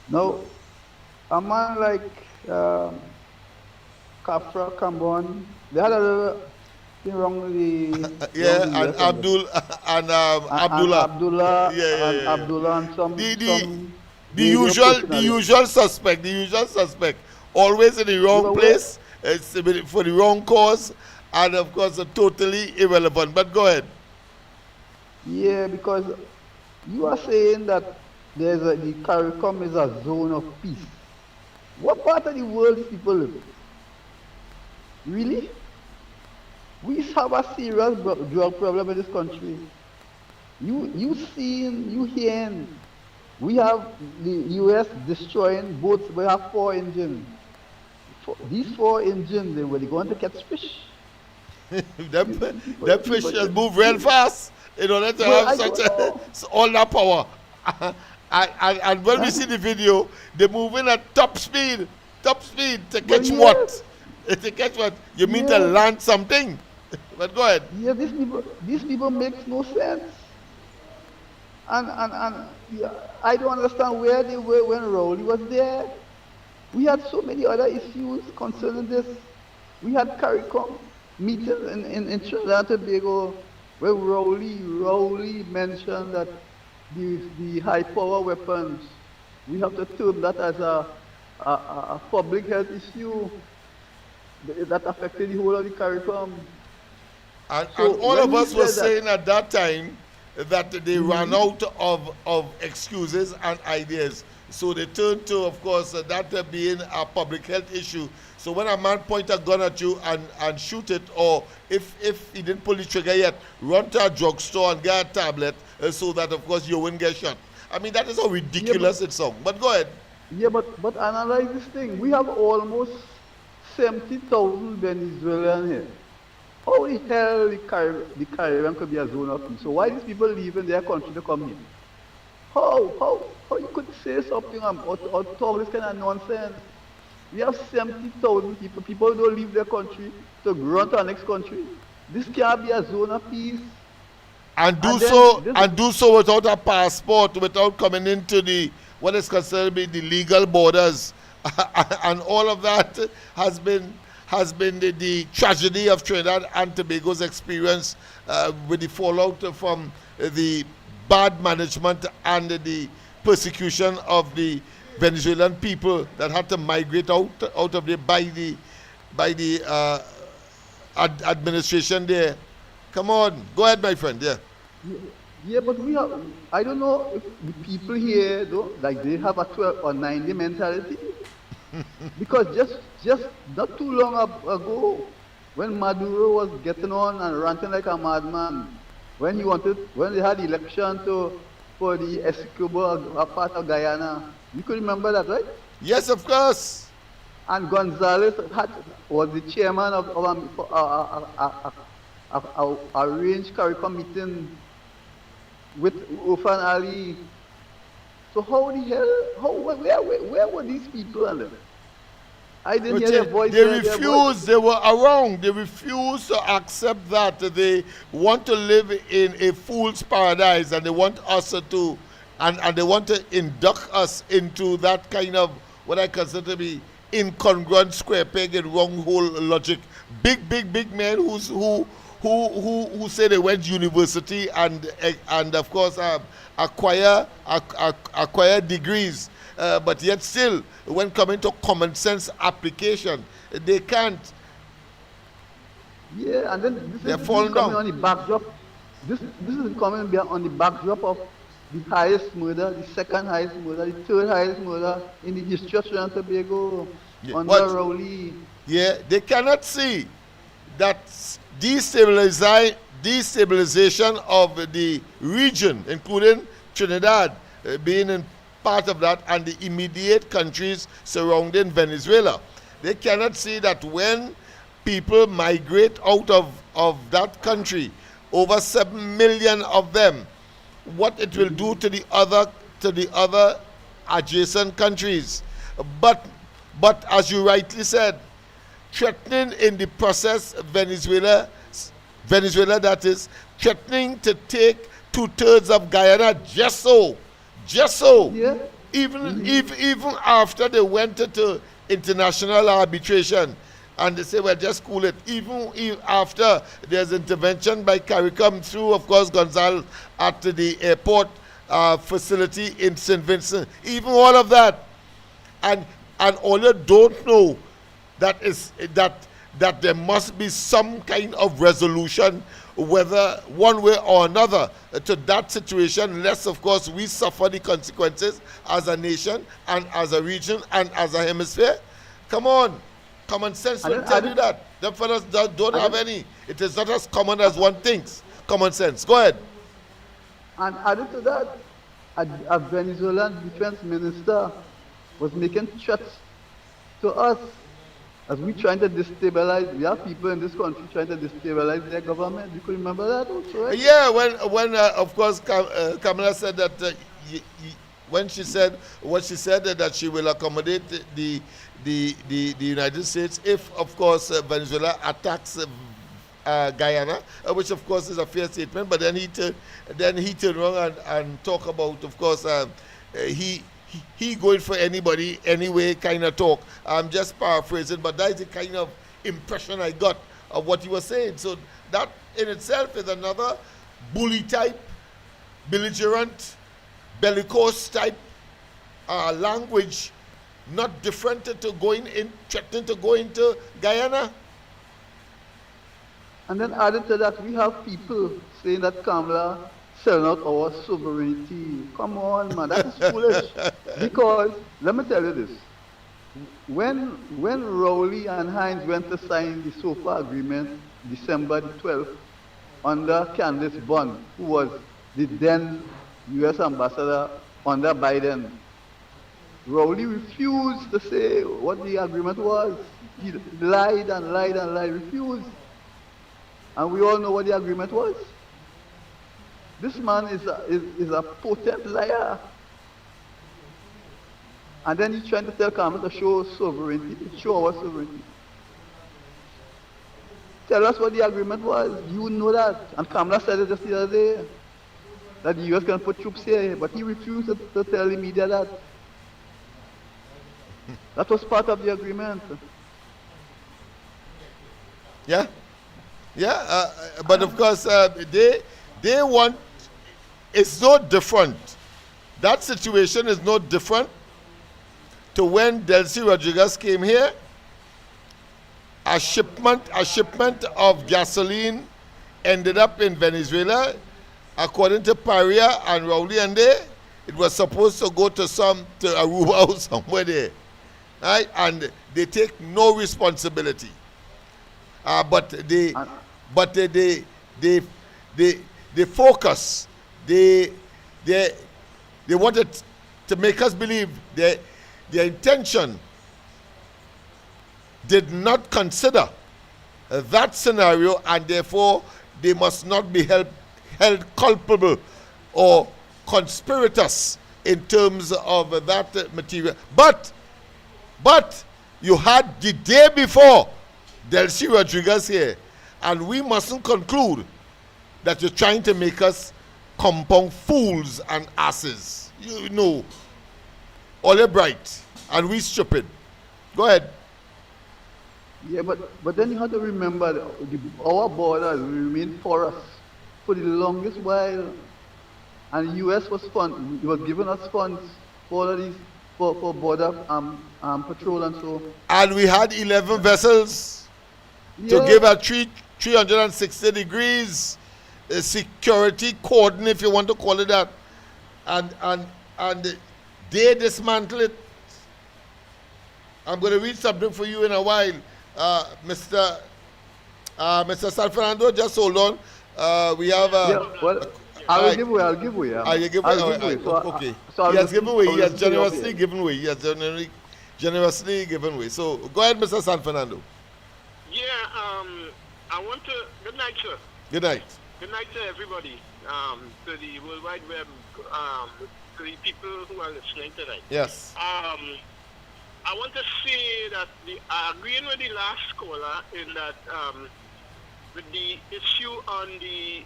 Now, a man like Kafra Cambon, they had a little thing wrong with the... yeah, and Abdullah. Abdullah and some... The usual suspect, always in the wrong place. It's for the wrong cause, and of course, totally irrelevant. But go ahead. Yeah, because you are saying that the CARICOM is a zone of peace. What part of the world do people live in? Really? We have a serious drug problem in this country. You hearing? We have the US destroying boats. We have 4 engines. These 4 engines, they were going to catch fish. them fish just move real fast in order to have all that power. and when we see the video, they're moving at top speed to catch what? To catch what? You mean to land something? But go ahead. Yeah, these people make no sense. And I don't understand where they were when Rowley was there. We had so many other issues concerning this. We had CARICOM meetings in Trinidad and Tobago where Rowley mentioned that the high power weapons, we have to term that as a public health issue that affected the whole of the CARICOM. And all of us were saying at that time that they ran out of excuses and ideas. So they turned to, of course, that being a public health issue. So when a man point a gun at you and shoot it, or if he didn't pull the trigger yet, run to a drugstore and get a tablet so that, of course, you won't get shot. I mean, that is how ridiculous it sounds. But go ahead. Yeah, but analyze this thing. We have almost 70,000 Venezuelans here. How the hell the Caribbean could be a zone of peace? So why these people leaving their country to come here? How you could say something or talk this kind of nonsense? We have 70,000 people. People don't leave their country to run to our next country. This can't be a zone of peace. And do so without a passport, without coming into what is considered to be the legal borders. And all of that has been has been the tragedy of Trinidad and Tobago's experience with the fallout from the bad management and the persecution of the Venezuelan people that had to migrate out of there by the administration there. Come on, go ahead, my friend. Yeah. Yeah, but I don't know if the people here, though, like they have a 12 or 9-day mentality. Because just not too long ago, when Maduro was getting on and ranting like a madman, when they had the election for the Escobar, a part of Guyana, you could remember that, right? Yes, of course. And Gonzalez was the chairman of a range CARICOM meeting with Ofan Ali. So how the hell, where were these people? I didn't hear their voice. They refused, they were around, they refused to accept that. They want to live in a fool's paradise, and they want us to, and they want to induct us into that kind of, what I consider to be incongruent square peg and wrong hole logic. Big men who say they went to university and of course acquire degrees, but yet still when coming to common sense application they can't. Yeah, and then this is falling down on the backdrop. This is coming on the backdrop of the highest murder, the second highest murder, the third highest murder in the history of Trinidad and Tobago under Rowley. Yeah, they cannot see that destabilization of the region, including Trinidad being in part of that, and the immediate countries surrounding Venezuela. They cannot see that when people migrate out of that country, over 7 million of them, what it will do to the other adjacent countries. But as you rightly said, threatening in the process Venezuela that is, threatening to take 2/3 of Guyana just so. Yeah. Even after they went to international arbitration and they say, well, just cool it. Even after there's intervention by CARICOM through, of course, Gonzalez at the airport facility in St. Vincent, even all of that. And all you don't know that there must be some kind of resolution, whether one way or another, to that situation, lest of course we suffer the consequences as a nation and as a region and as a hemisphere. Come on, common sense will tell you that. Them fellas don't have any. It is not as common as one thinks. Common sense. Go ahead. And added to that, a Venezuelan defense minister was making threats to us as we trying to destabilize. We have people in this country trying to destabilize their government. You could remember that also, right? Yeah, when of course Kamala said that when she said what she said, that she will accommodate the United States if of course Venezuela attacks Guyana, which of course is a fair statement. But then he turned around and talk about, of course, he going for anybody anyway kind of talk. I'm just paraphrasing, but that is the kind of impression I got of what he was saying. So that in itself is another bully type, belligerent, bellicose type language, not different to threatening to go into Guyana. And then added to that, we have people saying that Kamala selling out our sovereignty. Come on, man, that is foolish. Because, let me tell you this. When Rowley and Hines went to sign the SOFA agreement, December the 12th, under Candace Bond, who was the then U.S. ambassador under Biden, Rowley refused to say what the agreement was. He lied and lied and lied, refused. And we all know what the agreement was. This man is a potent liar. And then he's trying to tell Kamala to show sovereignty, show our sovereignty. Tell us what the agreement was. You know that. And Kamala said it just the other day, that the U.S. can put troops here, but he refused to tell the media that. That was part of the agreement. Yeah, yeah. But of course, they want. It's no different. That situation is no different to when Delcy Rodriguez came here. A shipment of gasoline ended up in Venezuela. According to Paria and Rowley and it was supposed to go to Aruba or somewhere there, right? And they take no responsibility. But they focus. They wanted to make us believe their intention did not consider that scenario, and therefore they must not be held culpable or conspirators in terms of that material. But you had the day before Delcy Rodriguez here, and we mustn't conclude that you're trying to make us compound fools and asses. You know, all bright and we stupid. Go ahead. Yeah, but then you have to remember our borders remain porous for the longest while, and the U.S. was giving us funds for all of these for border patrol and so. And we had 11 vessels to give a 360 degrees security cordon, if you want to call it that, and they dismantle it. I'm going to read something for you in a while. Mr. San Fernando, just hold on. We have I'll give away. You give away? Okay. He has given away. He has generously given away. He has generously given away. So go ahead, Mr. San Fernando. Yeah, I want to... Good night, sir. Good night. Good night to everybody, to the World Wide Web, to the people who are listening tonight. Yes. I want to say that agreeing with the last caller in that with the issue on the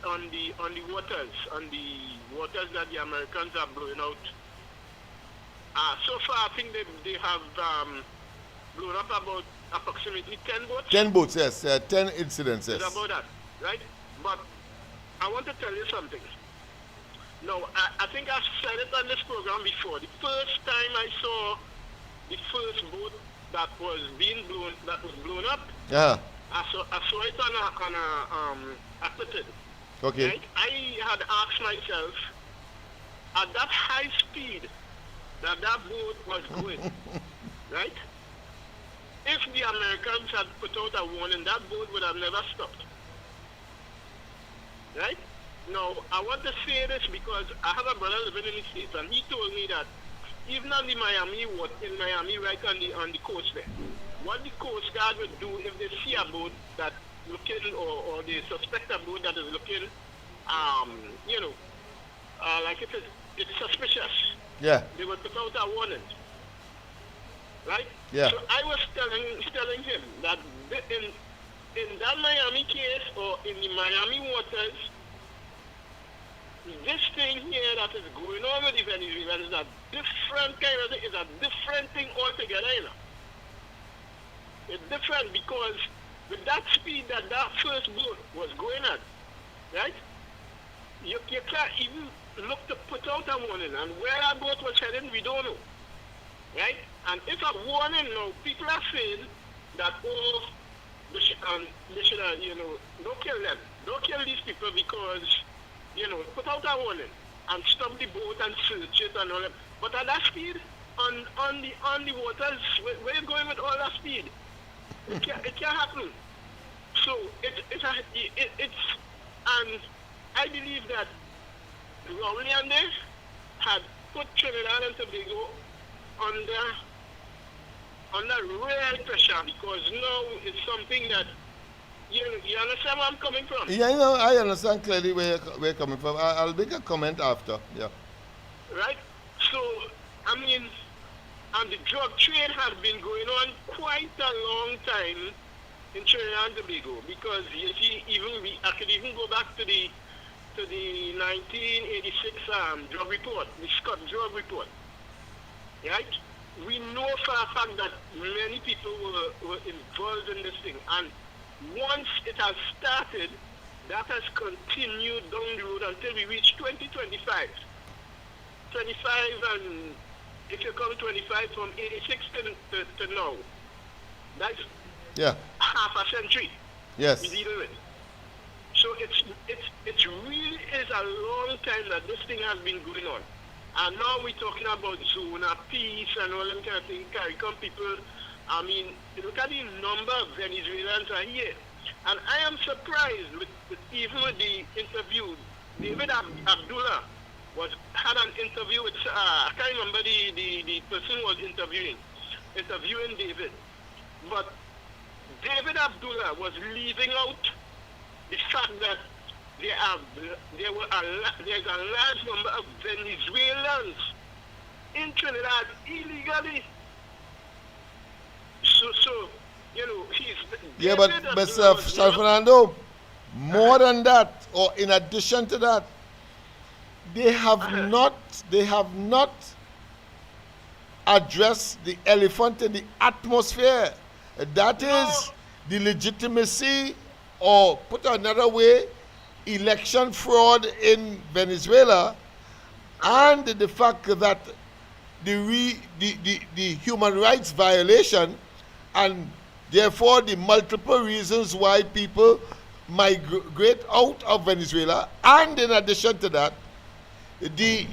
waters that the Americans are blowing out. So far, I think they have blown up about approximately 10 boats. 10 boats, yes. 10 incidents, yes. It's about that, right? But I want to tell you something. No, I think I've said it on this program before. The first time I saw the first boat that was blown up. Yeah. I saw it on a Aquitaine. Okay. Right? I had asked myself, at that high speed that boat was going, right? If the Americans had put out a warning, that boat would have never stopped. Right? Now, I want to say this because I have a brother living in the States, and he told me that even on the Miami, right on the coast there, what the Coast Guard would do if they see a boat that looking, or they suspect a boat that is looking, like it's suspicious. Yeah. They would put out a warning. Right? Yeah. So I was telling him that in that Miami case, or in the Miami waters, this thing here that is going on with the Venezuelans is a different kind of thing. It's a different thing altogether, you know. It's different because with that speed that first boat was going at, right? You can't even look to put out a warning. And where that boat was heading, we don't know. Right? And if a warning now, people are saying that, they should don't kill them. Don't kill these people because, put out a warning and stop the boat and search it and all that. But at that speed, on the waters, where you going with all that speed? It can't happen. So it's and I believe that Rowley and they had put Trinidad and Tobago under real pressure because now it's something that you understand where I'm coming from. Yeah, I understand clearly where you're coming from. I'll make a comment after. Yeah. Right. So and the drug trade has been going on quite a long time in Trinidad and Tobago because you see, I could even go back to the 1986 drug report, the Scott drug report. Right? We know for a fact that many people were involved in this thing, and once it has started, that has continued down the road until we reach 2025. 25, and if you come 25 from 86 to now, that's half a century. Yes. We deal with. So it really is a long time that this thing has been going on. And now we're talking about zone of peace and all that kind of thing. CARICOM people, I mean, look at the number of Venezuelans are here. And I am surprised with even with the interview. David Abdullah had an interview with, I can't remember the person who was interviewing David. But David Abdullah was leaving out the fact that there's a large number of Venezuelans in Trinidad illegally. So you know, but Mr. Fernando, more than that, or in addition to that, they have not addressed the elephant in the atmosphere. That is the legitimacy, or put another way, election fraud in Venezuela, and the fact that the human rights violation, and therefore the multiple reasons why people migrate out of Venezuela, and in addition to that, the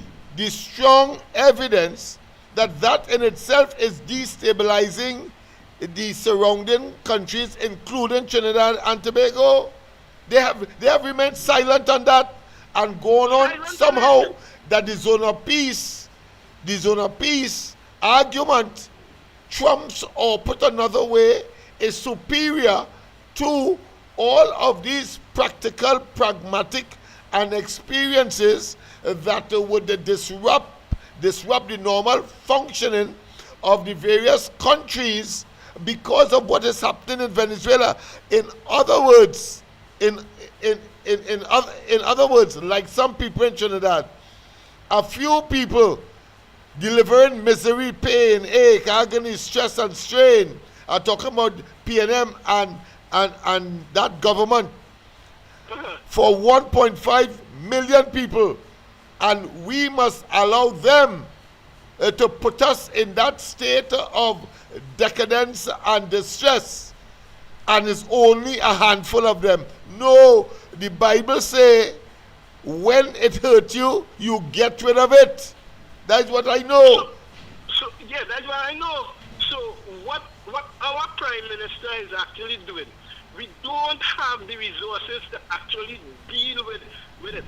strong evidence that in itself is destabilizing the surrounding countries, including Trinidad and Tobago. They have remained silent on that and gone on somehow that the zone of peace argument trumps, or put another way, is superior to all of these practical, pragmatic, and experiences that would disrupt the normal functioning of the various countries because of what is happening in Venezuela. In other words, like some people in Trinidad, a few people delivering misery, pain, ache, agony, stress, and strain are talking about PNM and that government for 1.5 million people, and we must allow them to put us in that state of decadence and distress, and it's only a handful of them. No, the Bible say, when it hurt you, you get rid of it. That's what I know. So that's what I know. So what our Prime Minister is actually doing, we don't have the resources to actually deal with it.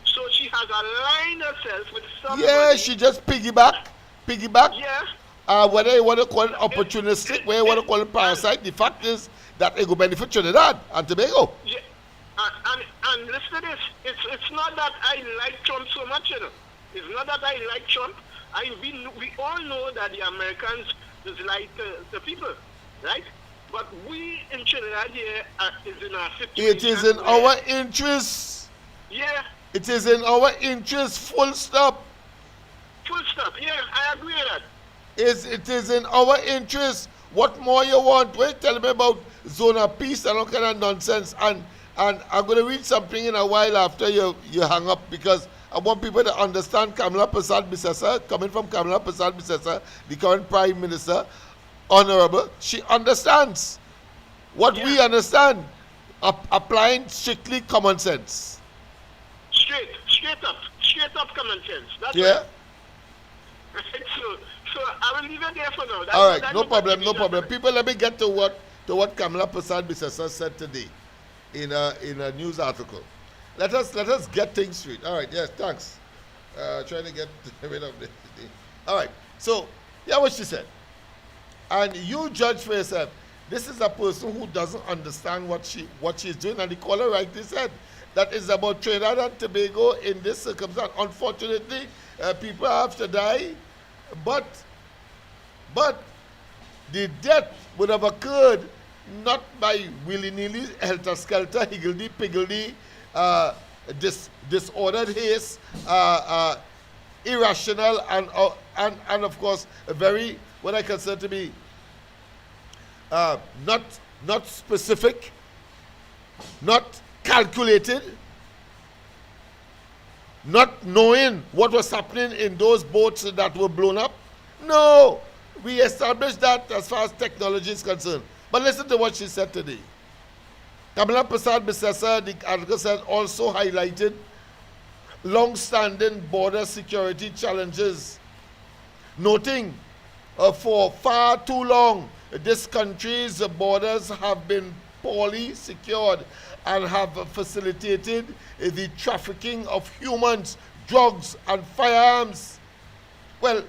So she has aligned herself with somebody. Yeah, she just piggyback. Yeah. Whether you want to call it opportunistic, whether you want to call it parasite, the fact is that it will benefit Trinidad and Tobago. Yeah. And listen to this. It's not that I like Trump so much, you know. It's not that I like Trump. We all know that the Americans dislike the people, right? But we in Trinidad here is in our situation. It is in our interest. Yeah. It is in our interest, full stop. Full stop, yeah, I agree with that. It is in our interest. What more you want? Wait, tell me about zone of peace and all kind of nonsense. And I'm going to read something in a while after you hang up, because I want people to understand Kamala Persad-Bissessar, coming from Kamala Persad-Bissessar, the current Prime Minister, Honorable. She understands what we understand, applying strictly common sense. Straight up common sense. That's right. So I will leave it there for now. All right, no problem. People, let me get to what Kamala Persad-Bissessar said today in a news article. Let us get things straight. All right, yes, thanks. Trying to get rid of this today. All right, so yeah, what she said. And you judge for yourself. This is a person who doesn't understand what she's doing, and the caller rightly said that is about Trinidad and Tobago in this circumstance. Unfortunately, people have to die, but the death would have occurred not by willy-nilly, helter-skelter, higgledy-piggledy, disordered haste, irrational, and of course, a very, what I consider to be not specific, not calculated, not knowing what was happening in those boats that were blown up? No, we established that as far as technology is concerned. But listen to what she said today. Kamala Prasad Bisesa, the article said, also highlighted long-standing border security challenges, noting for far too long this country's borders have been poorly secured and have facilitated the trafficking of humans, drugs, and firearms. Well,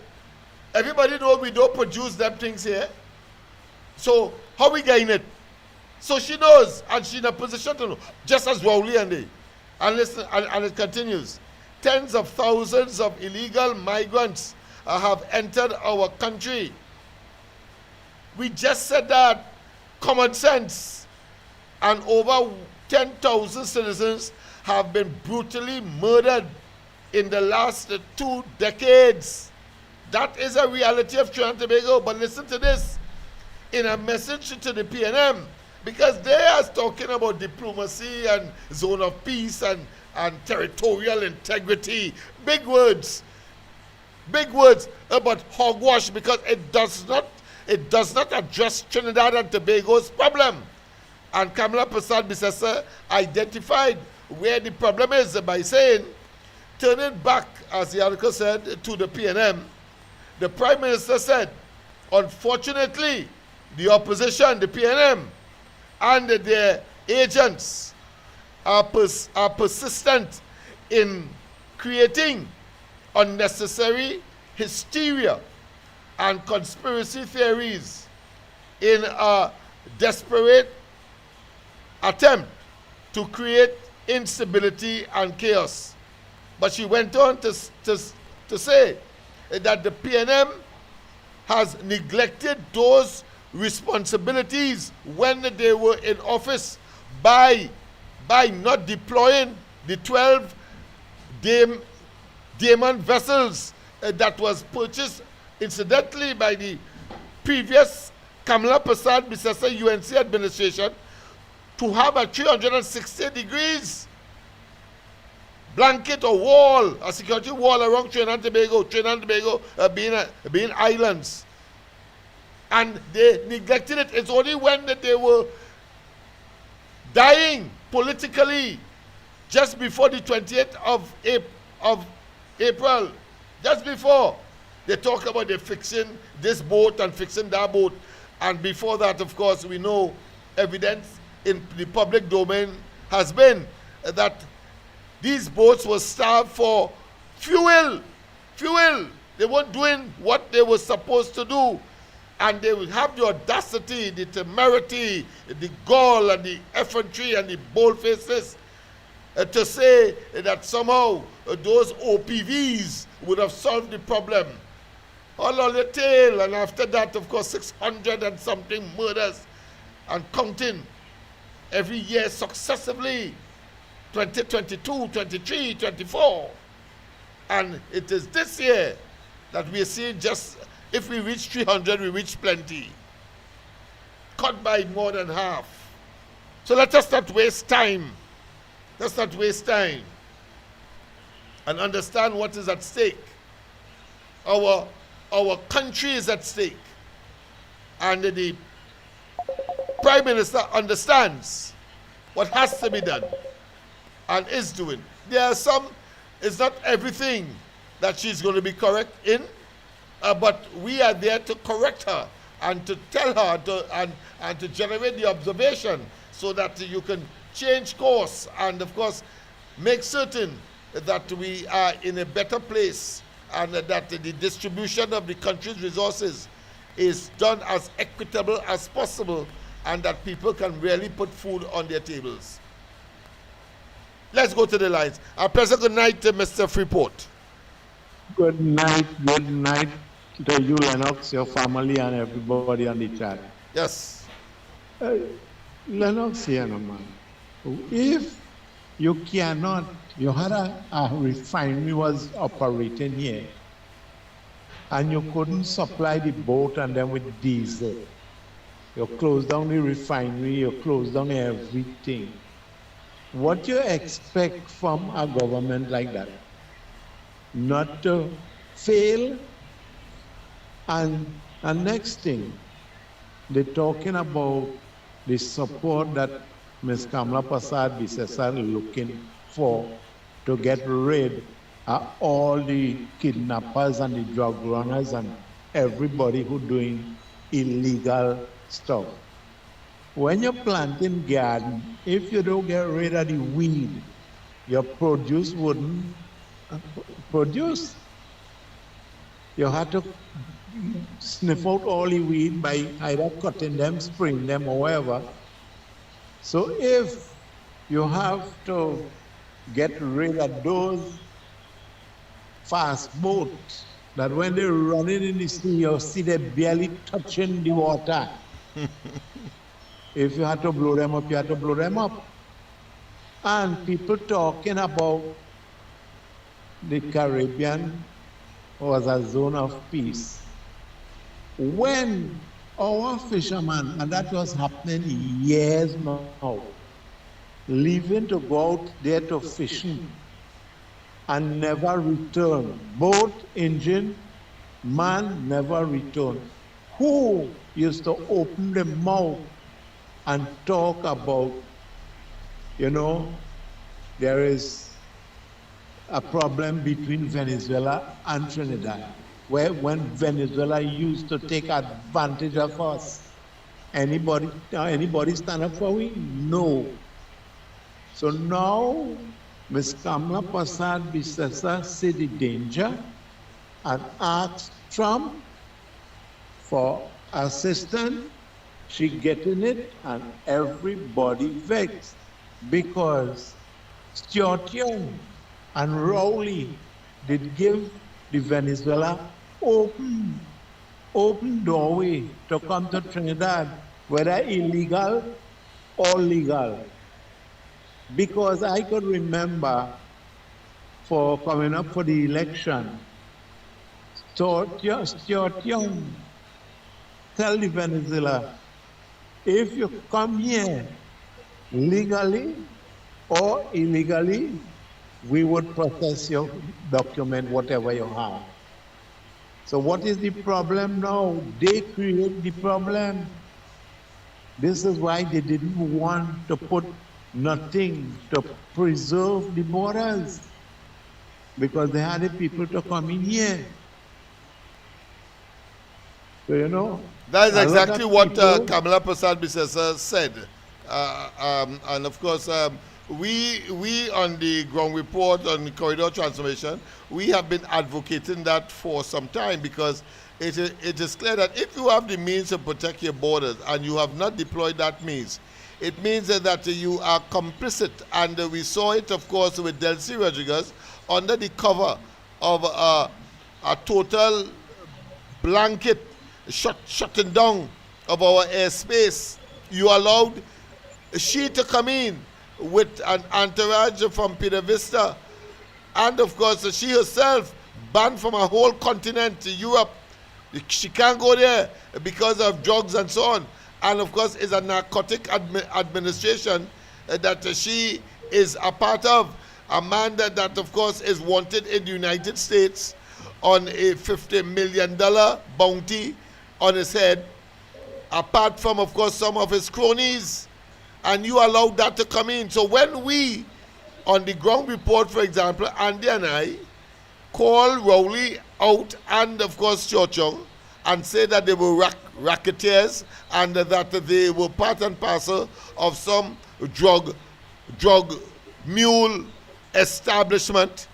everybody knows we don't produce them things here. So how we gain it? So she knows, and she's in a position to know, just as Rowley and they. And listen, and it continues. Tens of thousands of illegal migrants have entered our country. We just said that. Common sense. And over 10,000 citizens have been brutally murdered in the last 2 decades. That is a reality of Trinidad and Tobago. But listen to this. In a message to the PNM, because they are talking about diplomacy and zone of peace and territorial integrity. Big words. Big words about hogwash, because it does not address Trinidad and Tobago's problem. And Kamala Prasad Bisesa identified where the problem is by saying, turning back, as the article said, to the PNM, the Prime Minister said, unfortunately, the opposition, the PNM, and their agents are persistent in creating unnecessary hysteria and conspiracy theories in a desperate attempt to create instability and chaos. But she went on to say that the PNM has neglected those responsibilities when they were in office by not deploying the 12 Daman vessels that was purchased incidentally by the previous Kamala Prasad Bisesa UNC administration to have a 360 degrees blanket or wall, a security wall around Trinidad and Tobago being islands. And they neglected it. It's only when they were dying politically just before the 28th of April, just before, they talk about they fixing this boat and fixing that boat. And before that, of course, we know evidence in the public domain has been that these boats were starved for fuel. They weren't doing what they were supposed to do. And they will have the audacity, the temerity, the gall, and the effrontery, and the bold faces to say that somehow those OPVs would have solved the problem. All on the tail, and after that, of course, 600 and something murders and counting every year successively, 2022, 23, 24. And it is this year that we are seeing just, if we reach 300, we reach plenty. Cut by more than half. So let us not waste time. Let's not waste time. And understand what is at stake. Our country is at stake. And the Prime Minister understands what has to be done and is doing. There are some, it's not everything that she's going to be correct in, but we are there to correct her and to tell her and to generate the observation so that you can change course and, of course, make certain that we are in a better place and that the distribution of the country's resources is done as equitable as possible and that people can really put food on their tables. Let's go to the lines. A pleasant good night to Mr. Freeport. Good night to you, Lennox, your family, and everybody on the chat. Yes. Lennox here, no man. If you cannot, you had a refinery was operating here, and you couldn't supply the boat and then with diesel, you close down the refinery, you close down everything. What you expect from a government like that? Not to fail. And next thing, they're talking about the support that Ms. Kamla Prasad Bisesar looking for to get rid of all the kidnappers and the drug runners and everybody who doing illegal stuff. When you're planting garden, if you don't get rid of the weed, your produce wouldn't produce. You have to sniff out all the weed by either cutting them, spraying them, or whatever. So if you have to get rid of those fast boats that when they're running in the sea, you see they barely touching the water. If you have to blow them up, you have to blow them up. And people talking about the Caribbean was a zone of peace. When our fishermen, and that was happening years now, leaving to go out there to fishing and never return. Boat, engine, man never return. Who used to open the mouth and talk about, there is a problem between Venezuela and Trinidad, where when Venezuela used to take advantage of us, anybody stand up for we? No. So now, Ms. Kamla Prasad Bisesar see the danger and asked Trump for assistance. She getting it, and everybody vexed because Stuart Young and Rowley did give the Venezuela open doorway to come to Trinidad, whether illegal or legal. Because I could remember for coming up for the election, Stuart Young tell the Venezuela, if you come here legally or illegally, we would process your document, whatever you have. So what is the problem now? They create the problem. This is why they didn't want to put nothing to preserve the borders, because they had the people to come in here. So, that is exactly what Kamla Prasad Bisesar said. And of course, we on the ground report on corridor transformation, we have been advocating that for some time, because it is clear that if you have the means to protect your borders and you have not deployed that means, it means that you are complicit. And we saw it, of course, with Delcy Rodriguez under the cover of a total blanket shutting down of our airspace. You allowed she to come in with an entourage from Peter Vista, and of course she herself banned from a whole continent to Europe. She can't go there because of drugs and so on. And of course it's a narcotic administration that she is a part of. A man that of course is wanted in the United States on a $50 million bounty on his head, apart from of course some of his cronies. And you allowed that to come in. So when we, on the ground report, for example, Andy and I, call Rowley out and, of course, Chochong, and say that they were racketeers and that they were part and parcel of some drug mule establishment,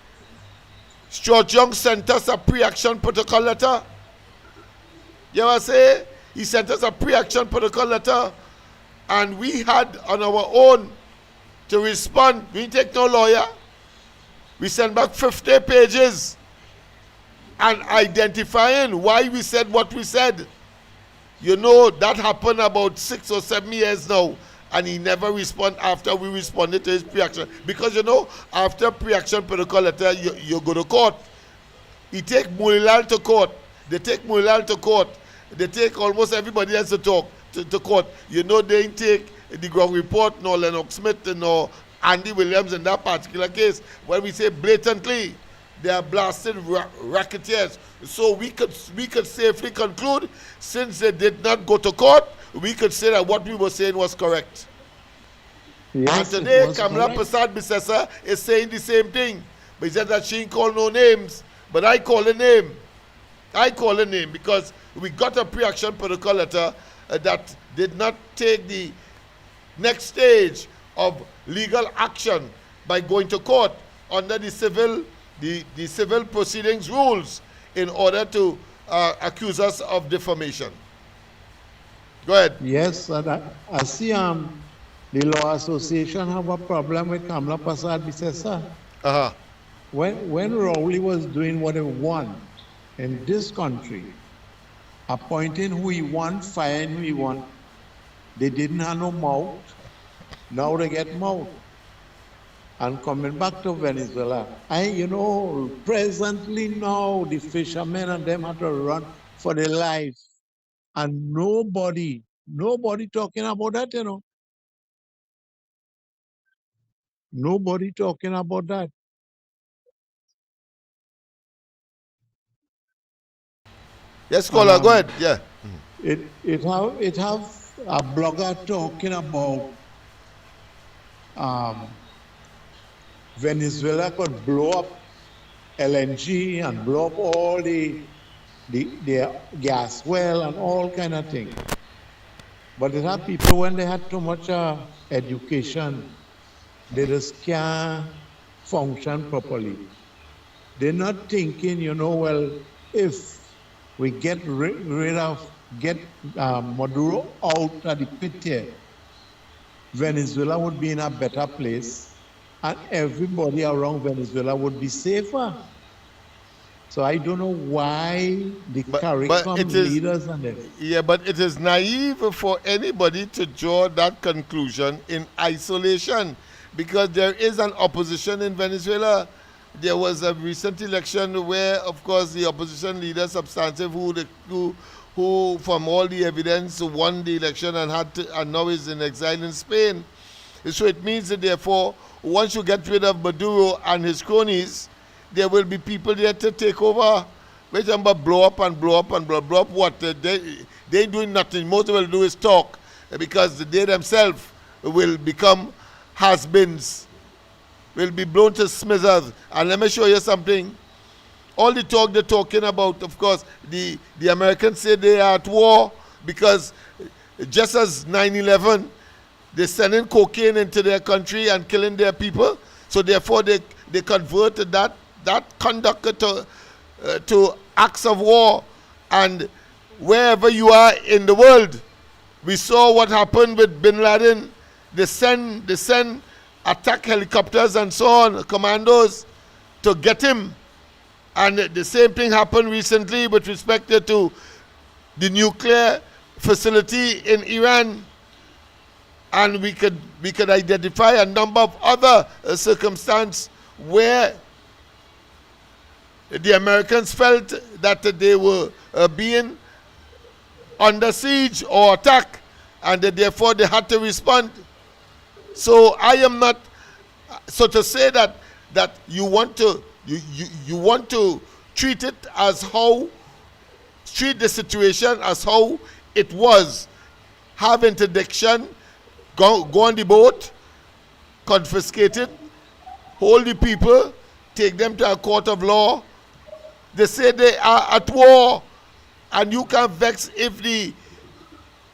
Chochong sent us a pre-action protocol letter. You ever say? He sent us a pre-action protocol letter. And we had on our own to respond. We didn't take no lawyer. We sent back 50 pages and identifying why we said what we said. That happened about 6 or 7 years now. And he never responded after we responded to his pre-action. Because after pre-action protocol letter, you go to court. He take Mulilal to court. They take Mulilal to court. They take almost everybody else to talk. to court. You know, they didn't take the ground report, nor Lennox Smith, nor Andy Williams in that particular case. When we say blatantly, they are blasted racketeers. So we could safely conclude, since they did not go to court, we could say that what we were saying was correct. Yes, and today, Kamala Prasad Bisesa is saying the same thing. But he said that she didn't call no names, but I call a name. I call a name because we got a pre-action protocol letter that did not take the next stage of legal action by going to court under the civil proceedings rules in order to accuse us of defamation. Go ahead. Yes, I see the Law Association have a problem with Kamala Prasad Bisesa. When Rowley was doing what he want in this country, appointing who he want, firing who he want, they didn't have no mouth. Now they get mouth. And coming back to Venezuela, presently now the fishermen and them have to run for their life. And nobody talking about that, Nobody talking about that. Yes, caller, go ahead. Yeah. It have a blogger talking about Venezuela could blow up LNG and blow up all the gas well and all kind of things. But it have people, when they had too much education, they just can't function properly. They're not thinking, well, if we get Maduro out of the pit here, Venezuela would be in a better place and everybody around Venezuela would be safer. So I don't know why the CARICOM leaders and them. Yeah, but it is naive for anybody to draw that conclusion in isolation, because there is an opposition in Venezuela. There was a recent election where, of course, the opposition leader, substantive, who from all the evidence won the election and now is in exile in Spain. So it means that, therefore, once you get rid of Maduro and his cronies, there will be people there to take over. Which number blow up and blow up and blow up what? They ain't doing nothing. Most they will do is talk, because they themselves will become has-beens, will be blown to smithereens. And let me show you something. All the talk they're talking about, of course, the Americans say they are at war because just as 9/11, they're sending cocaine into their country and killing their people. So therefore they converted that conduct to acts of war. And wherever you are in the world, we saw what happened with Bin Laden. They send attack helicopters and so on, commandos, to get him. And the same thing happened recently with respect to the nuclear facility in Iran. And we could identify a number of other circumstances where the Americans felt that they were being under siege or attack, and therefore they had to respond. So I am not, so to say that you want to treat the situation as how it was, have interdiction, go on the boat, confiscate it, hold the people, take them to a court of law. They say they are at war, and you can vex if the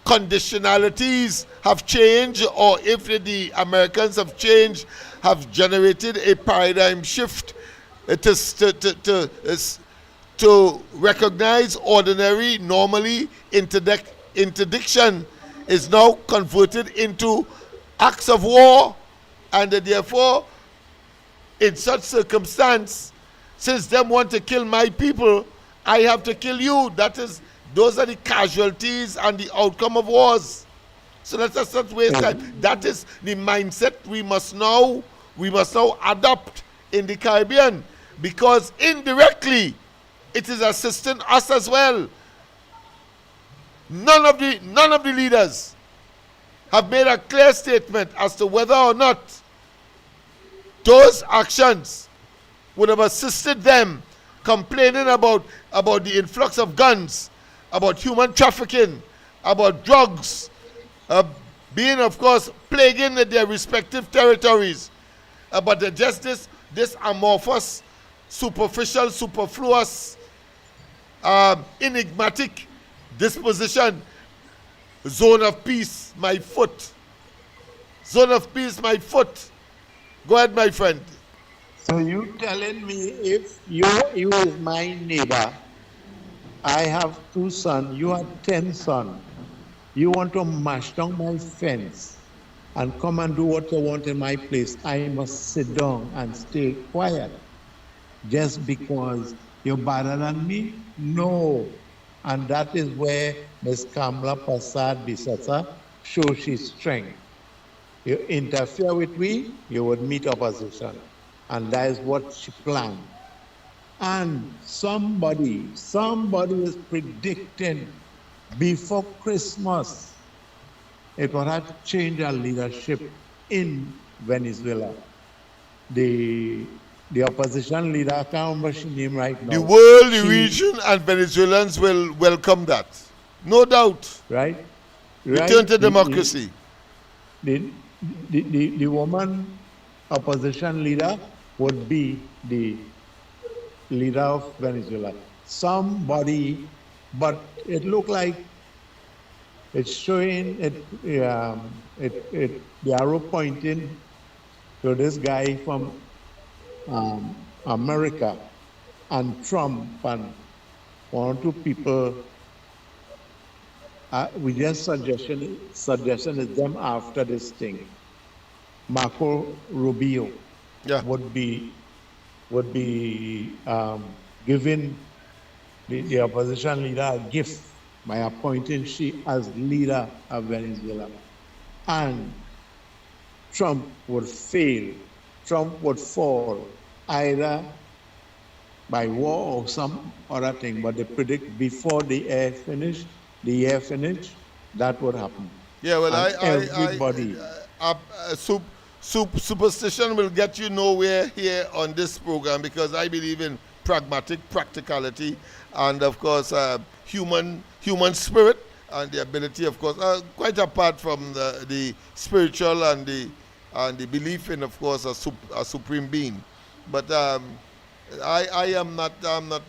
conditionalities have changed, or if the Americans have changed, have generated a paradigm shift to recognize ordinary, normally interdiction is now converted into acts of war, and therefore, in such circumstance, since them want to kill my people, I have to kill you. Those are the casualties and the outcome of wars. So let us not waste time. That is the mindset we must now adopt in the Caribbean, because indirectly it is assisting us as well. None of the leaders have made a clear statement as to whether or not those actions would have assisted them complaining about the influx of guns, about human trafficking, about drugs, being, of course, plaguing their respective territories. But just this amorphous, superficial, superfluous, enigmatic disposition. Zone of peace, my foot. Zone of peace, my foot. Go ahead, my friend. So you telling me if you is my neighbor, I have 2 sons, you have 10 sons, you want to mash down my fence and come and do what you want in my place, I must sit down and stay quiet just because you're better than me? No. And that is where Ms. Kamla Prasad Bisasa shows she's strength. You interfere with me, you would meet opposition. And that is what she planned. And somebody is predicting before Christmas it would have to change our leadership in Venezuela. The opposition leader, I can't remember his name right now. The world, the region, and Venezuelans will welcome that. No doubt. Right? Return to democracy. The woman opposition leader would be the leader of Venezuela. Somebody, but it looked like it's showing the arrow pointing to this guy from America and Trump and one or two people. We just suggestion is them after this thing. Marco Rubio would be giving the opposition leader a gift by appointing she as leader of Venezuela. And Trump would fail. Trump would fall either by war or some other thing, but they predict before the year finish, that would happen. Yeah, well, everybody. Superstition will get you nowhere here on this program because I believe in practicality, and of course human spirit and the ability, of course, quite apart from the spiritual and the belief in, of course, a supreme being. But I am not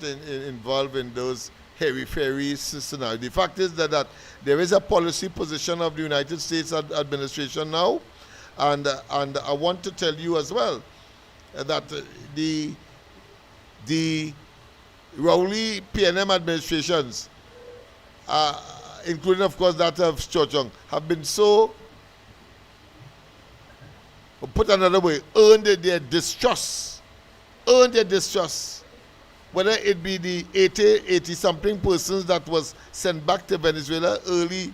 involved in those hairy-fairy scenarios. The fact is that there is a policy position of the United States administration now, and I want to tell you as well that the Rowley PNM administrations, including, of course, that of Chochong, have been so, put another way, earned their distrust, whether it be the 80-something persons that was sent back to Venezuela early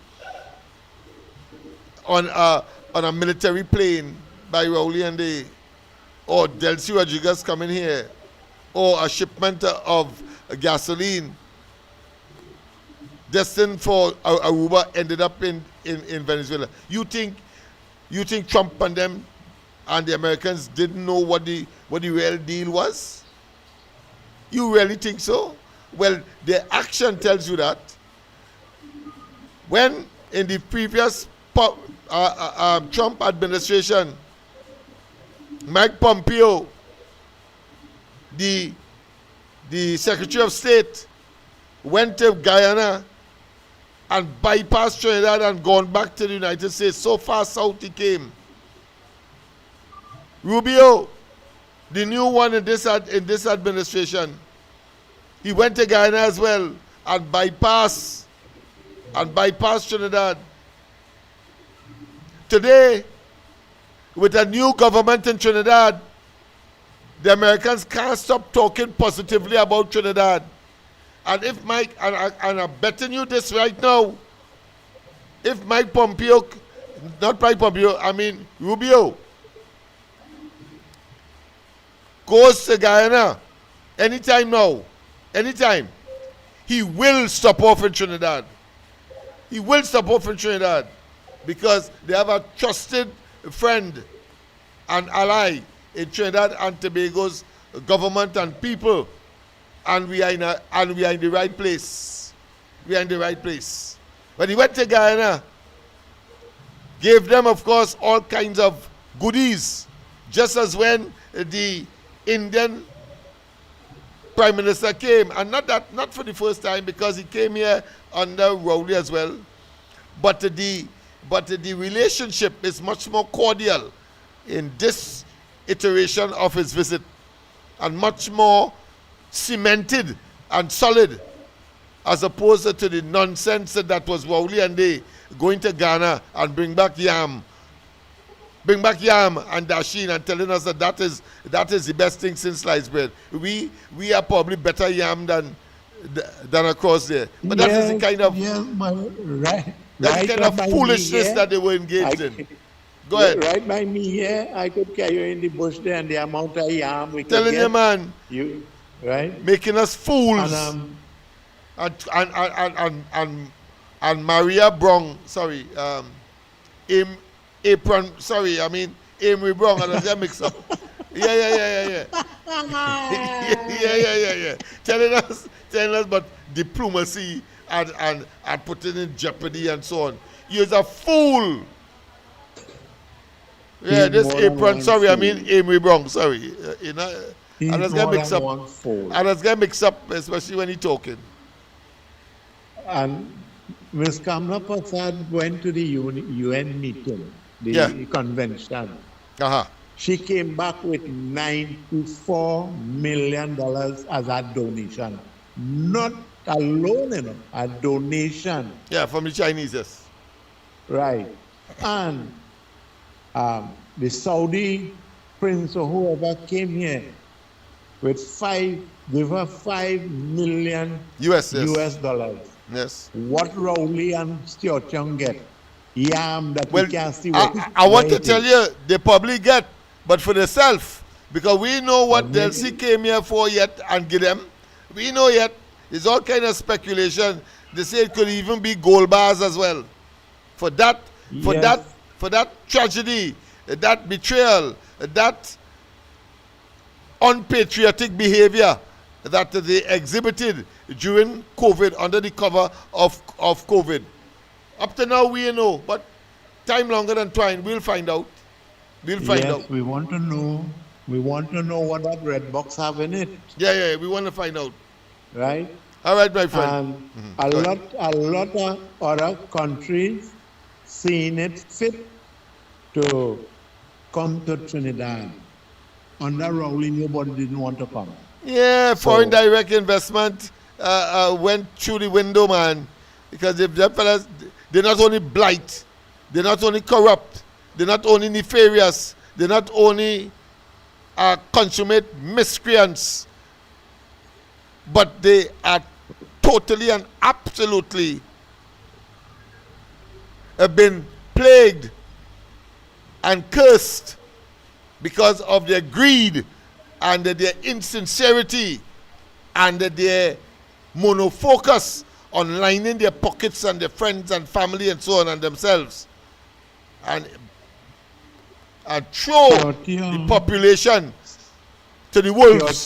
on a military plane by Rowley and or Delcy Rodriguez coming here, or a shipment of gasoline destined for Aruba ended up in Venezuela. You think Trump and them and the Americans didn't know what the real deal was? You really think so? Well, their action tells you that. When in the previous Trump administration, Mike Pompeo, the Secretary of State, went to Guyana and bypassed Trinidad and gone back to the United States. So far south he came. Rubio, the new one in this administration, he went to Guyana as well and bypassed Trinidad. Today, with a new government in Trinidad, the Americans can't stop talking positively about Trinidad. And if Mike, and I'm betting you this right now, if Mike Pompeo, not Mike Pompeo, I mean Rubio, goes to Guyana anytime now, anytime, he will stop off in Trinidad. he will support from Trinidad because they have a trusted friend and ally in Trinidad and Tobago's government and people, and we are in the right place. We are in the right place. When he went to Guyana, gave them, of course, all kinds of goodies, just as when the Indian Prime Minister came, and not for the first time, because he came here under Rowley as well, but the relationship is much more cordial in this iteration of his visit, and much more cemented and solid, as opposed to the nonsense that was Rowley and they going to Ghana and bring back yam and dasheen and telling us that is the best thing since sliced bread. We are probably better yam than across there. But that is the kind of foolishness that they were engaged in. Go ahead. Right by me here, I could carry you in the bush there, and the amount of yam we could telling get. you, man, you right, making us fools. And Maria Brown, sorry, Amory Brown, and I mix up. Yeah. Yeah. Telling us about diplomacy and putting in jeopardy and so on. You're a fool. Yeah, this apron, sorry, I mean Amory Brown, sorry. And let's get mixed up. And let's get mixed up, especially when he's talking. And Ms. Kamla Prasad went to the UN meeting, the convention. She came back with $94 million as a donation. Not alone, a donation. Yeah, from the Chinese, yes. Right. And the Saudi prince or whoever came here with gave her $5 million US dollars. Yes. What Rowley and Stuart Young get? Yam that we can't see. I want to tell you, they probably get, but for themselves, because we know what Delcy came here for yet and give them. We know yet. There's all kind of speculation. They say it could even be gold bars as well. For that tragedy, that betrayal, that unpatriotic behavior that they exhibited during COVID, under the cover of COVID. Up to now, we know, but time longer than twine. We'll find out. We want to know. We want to know what that red box have in it. Yeah. We want to find out. Right. All right, my friend. And a lot of other countries seeing it fit to come to Trinidad. Under Rowley, nobody didn't want to come. Yeah, foreign direct investment went through the window, man. Because if them fellas, they're not only blight, they're not only corrupt, they're not only nefarious, they're not only consummate miscreants, but they are totally and absolutely have been plagued and cursed because of their greed and their insincerity and their monofocus on lining their pockets and their friends and family and so on and themselves, and throw the population to the wolves.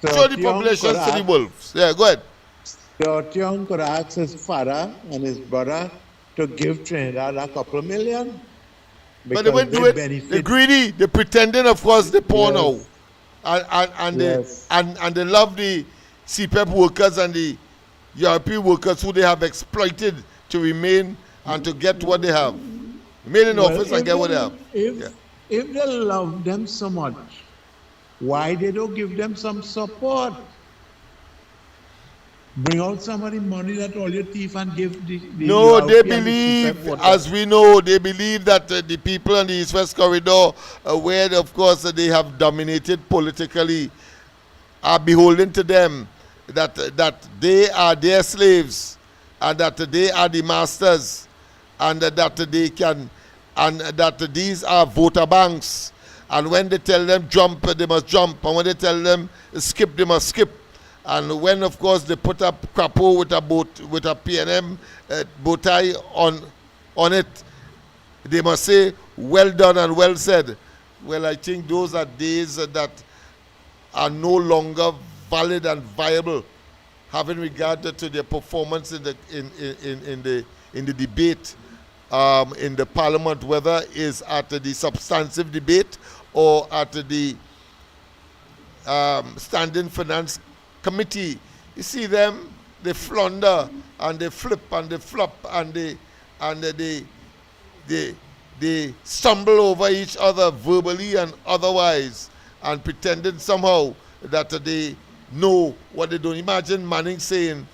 Throw the population to the wolves. Yeah, go ahead. Stuart Young could ask his father and his brother to give Trinidad a couple of million. But they wouldn't do it. They're greedy. They're pretending, of course, they're poor now. And they love the CPEP workers and the European workers who they have exploited to remain and to get what they have. Remain in office and get what they have. If they love them so much, why they don't give them some support? Bring out some of the money that all your thief and give the No, they believe, as we know, they believe that the people on the East-West Corridor, where, of course, they have dominated politically, are beholden to them, that they are their slaves, and that they are the masters, and that they can, and that these are voter banks. And when they tell them jump, they must jump, and when they tell them skip, they must skip. And when, of course, they put up crapo with a P&M bow tie on it, they must say, well done and well said. Well, I think those are days that are no longer valid and viable, having regard to their performance in the debate in the parliament, whether it's at the substantive debate or at the standing finance committee. You see them, they flounder and they flip and they flop and they stumble over each other verbally and otherwise, and pretending somehow that they know what they don't. Imagine Manning saying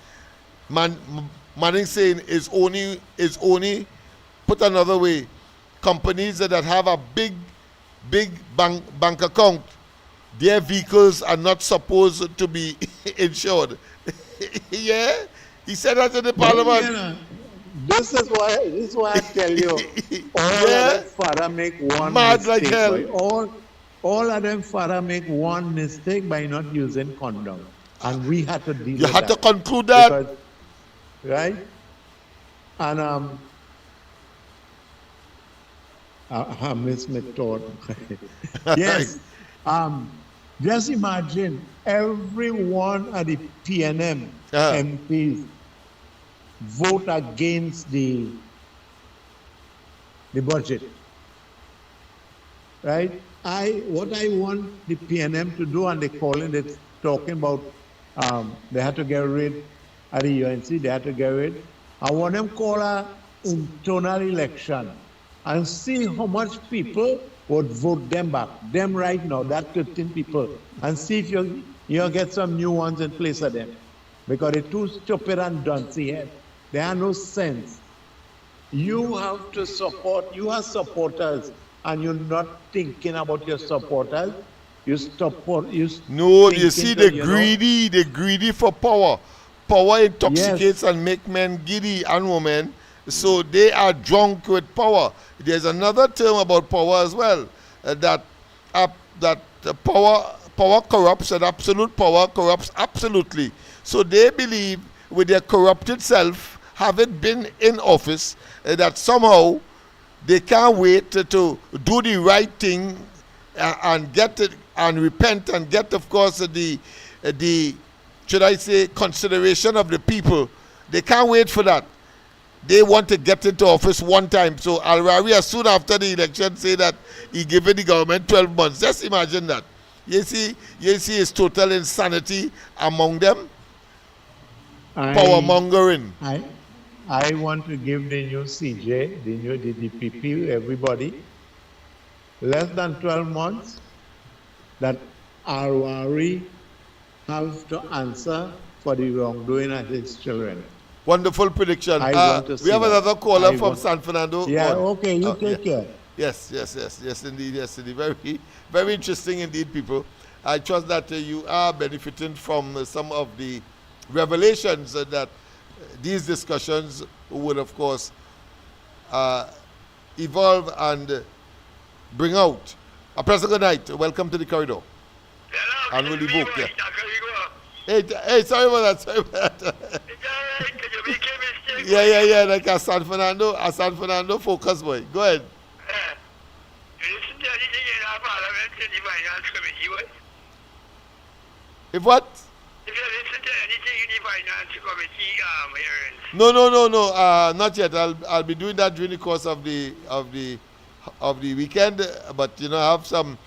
is only put another way, companies that have a big bank account, their vehicles are not supposed to be insured. Yeah, he said that in the parliament. This is why I tell you, all of them father make one mad mistake. Like hell. All of them father make one mistake by not using condom, and we had to deal with You had that. to conclude that, because, right? And I miss my thought. Yes. Just imagine every one of the PNM MPs vote against the budget. Right? What I want the PNM to do, and they calling it, talking about they had to get rid of the UNC, they had to get rid. I want them call an internal election and see how much people would vote them back. Them right now, that 13 people, and see if you get some new ones in place of them. Because they're too stupid and duncy head. They have no sense. You have to support, you are supporters, and you're not thinking about your supporters. You support, you see, they're greedy for power. Power intoxicates and make men giddy and women. So they are drunk with power. There's another term about power as well, that power corrupts, and absolute power corrupts absolutely. So they believe with their corrupted self, having been in office, that somehow they can't wait to do the right thing and get it and repent and get, of course, the should I say, consideration of the people. They can't wait for that. They want to get into office one time. So Al-Rawi, as soon after the election, say that he given the government 12 months. Just imagine that. You see his total insanity among them. Power mongering. I want to give the new CJ, the new DDPP, everybody, less than 12 months, that Al-Rawi have to answer for the wrongdoing of his children. Wonderful prediction. We have another caller from San Fernando. Yeah, okay, you take care. Yes, indeed. Very, very interesting indeed, people. I trust that you are benefiting from some of the revelations that these discussions would, of course, evolve and bring out. A pleasant good night. Welcome to the corridor. Hello, and we'll evoke, yeah. Hey, sorry about that. Yeah. Like a San Fernando focus boy. Go ahead. Listen to anything in our parliament in the finance committee, what? If what? If you listen to anything in the finance committee hearings. No. Not yet. I'll be doing that during the course of the weekend. But I have some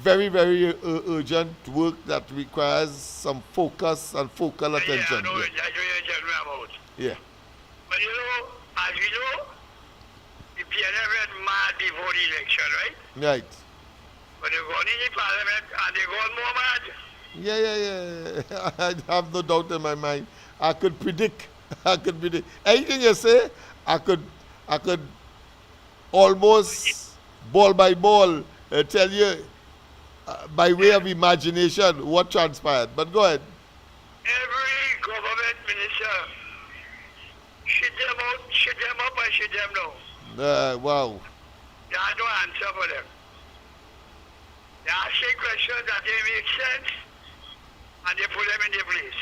very, very urgent work that requires some focus and focal attention. Yeah, I know what you're telling me about. Yeah. But as we know, the PNM went mad before the election, right? Right. But they're going in the parliament and they're going more mad. Yeah. I have no doubt in my mind. I could predict. Anything you say, I could almost ball by ball tell you by way of imagination what transpired. But go ahead. Every government minister shit them up and shit them down. Wow. They have no answer for them. They ask questions that they make sense and they put them in their place.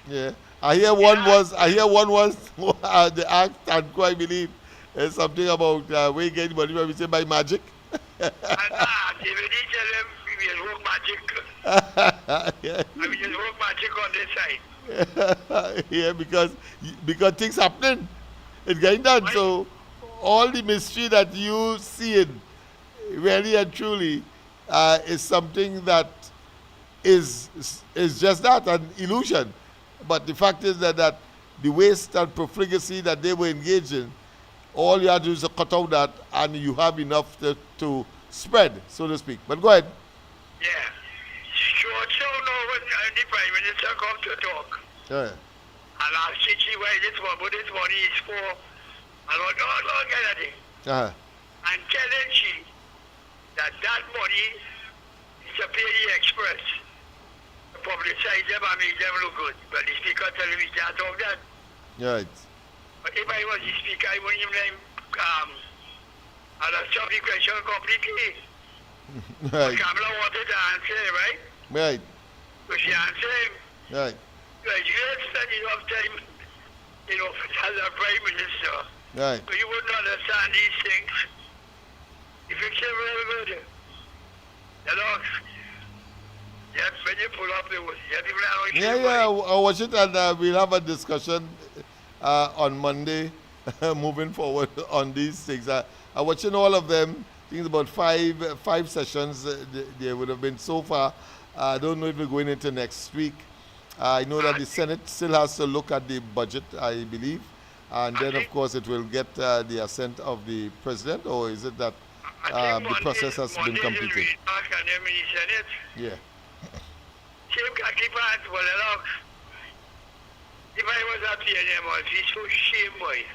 Yeah. I hear one was the act, and I believe something about where you get money, we say by magic. And they will tell them we will work magic. Yeah. I will just work magic on this side. Yeah, because things happening. It's getting done. Right. So all the mystery that you see in really and truly is something that is just that, an illusion. But the fact is that the waste and profligacy that they were engaged in, all you have to do is cut out that, and you have enough to spread, so to speak. But go ahead. Yeah. Sure, so now when the Prime Minister comes to talk, Yeah. and ask Chichi why this money is for, and all kind of thing. Uh-huh. And telling she that money is to pay the express, to publicize them and make them look good. But the speaker tell me he can't talk that. Right. But if I was the speaker, I wouldn't even and I stop the question completely. Right. Kamala wanted to answer, right? Right. So she answered him. Right. Like, you had spent enough time, as a Prime Minister. Right. So you wouldn't understand these things. You fix it very good. Lennox. Yes, when you pull up, Yeah, I'll watch it, and we'll have a discussion on Monday moving forward on these things. I'm watching all of them. I think it's about five sessions there would have been so far. I don't know if we're going into next week. I know that the Senate still has to look at the budget, I believe. And then, of course, it will get the assent of the president, or is it that the process has been completed? Yeah. Same khaki pants, well, Lennox. If I was up here, I would be so shame, boy.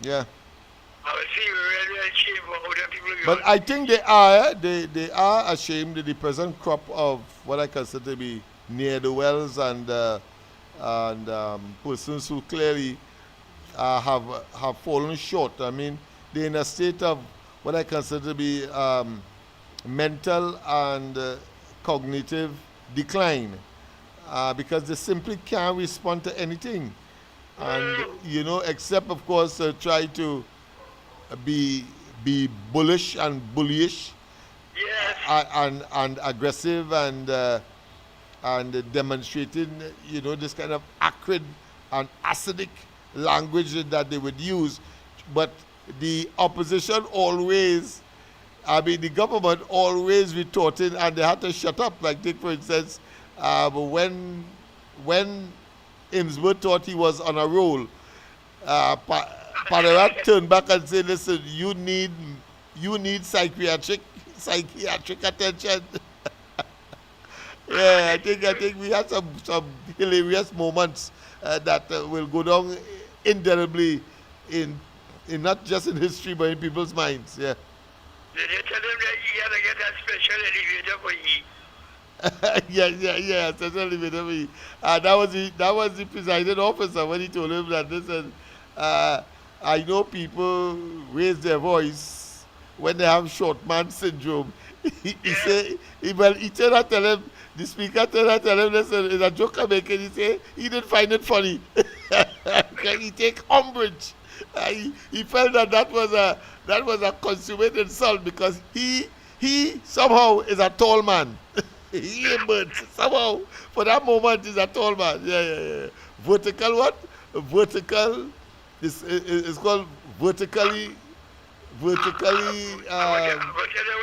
Yeah. I would feel really shame for other people. But I think they are ashamed of the present crop of what I consider to be near the wells and persons who clearly have fallen short. I mean, they're in a state of what I consider to be mental and cognitive decline because they simply can't respond to anything. And, except, of course, try to be bullish and bullyish. Yes. And aggressive and demonstrating, this kind of acrid and acidic language that they would use. But the opposition always, the government always retorted, and they had to shut up. Like, take for instance, when Imsworth thought he was on a roll, Paderat turned back and said, "Listen, you need psychiatric attention." Yeah, I think we had some hilarious moments that will go down indelibly in not just in history but in people's minds. Yeah. Did you tell him that he had to get that special elevator for he? Yeah, special elevator for he. That was the presiding officer when he told him that, listen, I know people raise their voice when they have short man syndrome. He turned out tell him, the speaker turned out tell him, listen, it's a joke I'm making. He said he didn't find it funny. He take umbrage. He felt that was a consummate insult because he somehow is a tall man. But somehow for that moment is a tall man. Yeah. Vertical what? Vertical is called vertically. Vertically Yeah. Which is the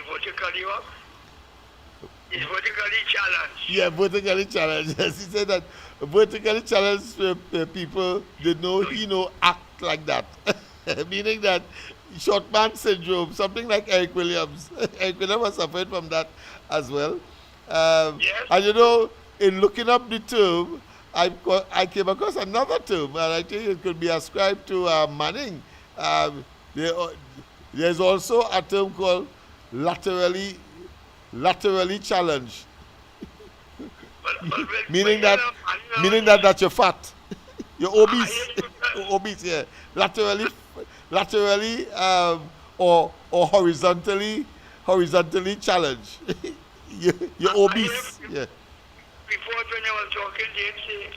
vertically what? It's vertically challenged. Yeah, vertically challenged. Yes, he said that vertically challenged people, they act like that. Meaning that short man syndrome, something like Eric Williams. Eric Williams was suffering from that as well. Yes. And in looking up the term, I came across another term, and I think it could be ascribed to Manning. There's also a term called laterally challenged. But meaning that you're fat, you're obese. obese, yeah. Laterally, or horizontally challenged. You're obese. Yeah. Before when I was talking, James said,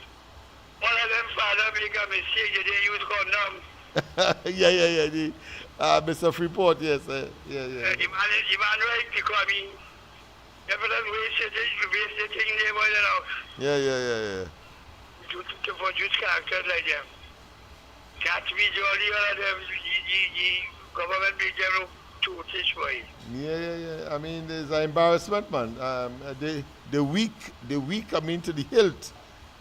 one of them father make a mistake, they didn't use condom. Yeah. Mr. Freeport, yes. Yeah. The man right because me, everyone wasted the thing there more than out. Yeah. For just characters like them. Catch me jolly all of them, the government make them look tootish boy. Yeah. I mean, there's an embarrassment, man. The weak, I mean, to the hilt.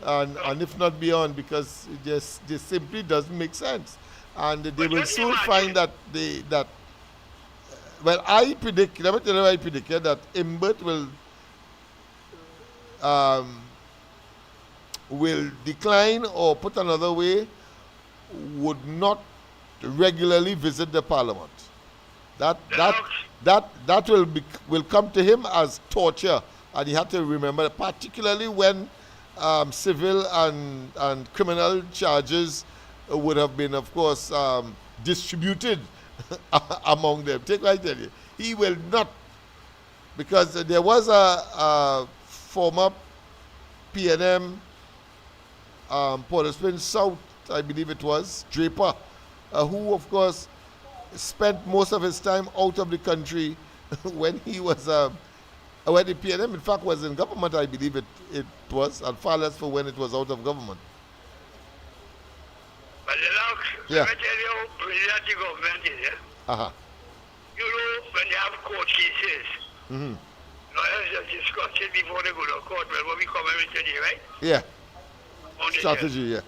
And if not beyond, because it just simply doesn't make sense. And they will soon find that well, I predict, let me tell you, I predict that Imbert will decline, or put another way, would not regularly visit the parliament. That will come to him as torture, and you have to remember, particularly when civil and criminal charges would have been, of course, distributed among them. Take what I tell you. He will not, because there was a former PNM Port of Spain South, I believe it was, Draper, who, of course, spent most of his time out of the country when he was, when the PNM, in fact, was in government, I believe it was, and far less for when it was out of government. But Lennox, let me tell you how brilliant the government is, yeah? You know, when they have court cases, lawyers just discuss it before they go to court, well, what we come every today, right? Yeah. Strategy, yeah.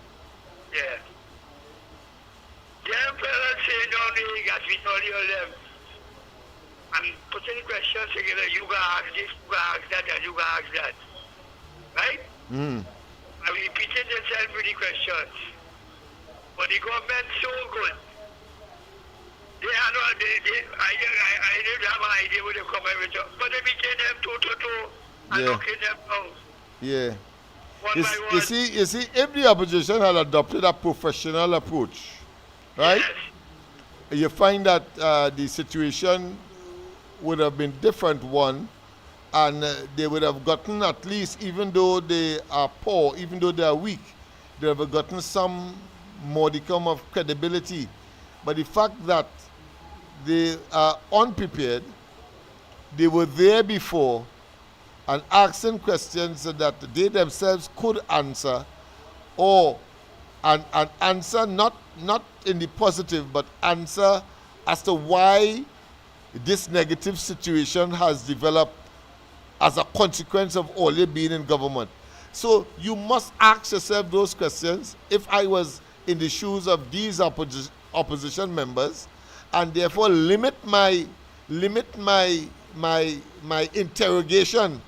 Them fellas say down there, you got to be all of them. And putting questions together, you got to ask this, you got to ask that, and you got to ask that. Right? And repeating themselves with the questions. But the government so good. They are not, I didn't have an idea what they come every time. But they became them toe and knocking them out. Yeah. One by one. You see, if the opposition had adopted a professional approach, right? Yes. You find that the situation would have been different, one, and they would have gotten, at least, even though they are poor, even though they are weak, they would have gotten some modicum of credibility. But the fact that they are unprepared, they were there before, and asking questions that they themselves could answer, or and answer not in the positive, but answer as to why this negative situation has developed as a consequence of only being in government. So you must ask yourself those questions. If I was in the shoes of these opposition members, and therefore limit my interrogation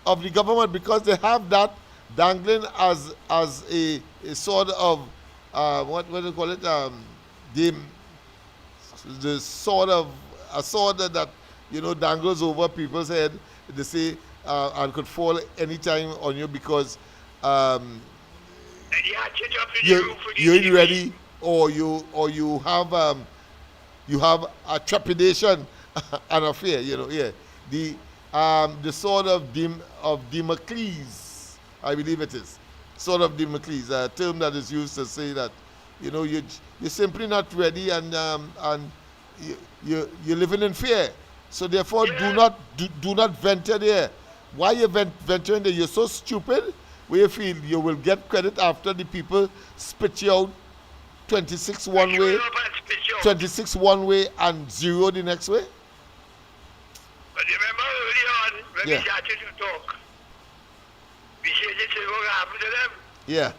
of the government, because they have that dangling as a sort of what do you call it, the sort of a sword that dangles over people's head. They say and could fall anytime on you, because you ain't ready, or you have a trepidation and a fear. The sword of Damocles, I believe it is. Sword of Damocles, a term that is used to say that you're simply not ready, and you're living in fear. So therefore, do not venture there. Why you venturing there? You're so stupid. Where you feel you will get credit after the people spit you out 26 one way, 26 one way, and 0 the next way. But remember early on when we started to talk, we said this is going to happen to them. Yeah.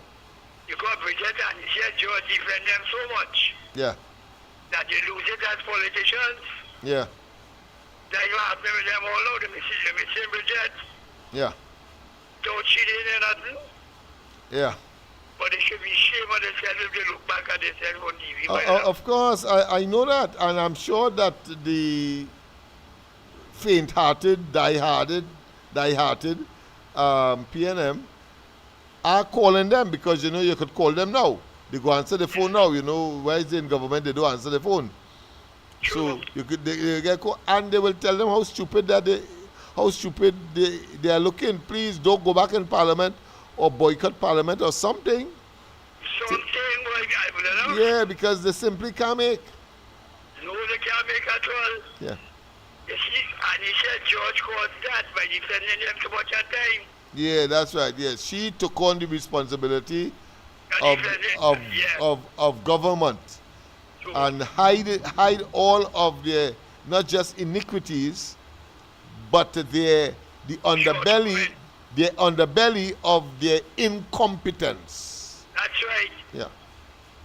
Because Bridget and he said George defend them so much. Yeah. That they lose it as politicians. Yeah. That you happen with them all out, the missing Bridget. Yeah. Don't cheat in nothing. Yeah. But they should be ashamed of themselves if they look back at themselves on TV. Of course, I know that, and I'm sure that the faint-hearted, die-hearted PNM are calling them, because you could call them now. they go answer the phone now. You know, where is in government, they don't answer the phone. So you could they get and they will tell them how stupid they are looking. Please don't go back in Parliament or boycott Parliament or something. Yeah, because they simply can't make. No, they can't make at all. Yeah. You see, and he said George caused that by defending them too much at time. Yeah, that's right. Yes, she took on the responsibility of government and hide all of their not just iniquities, but the underbelly of their incompetence. That's right. Yeah.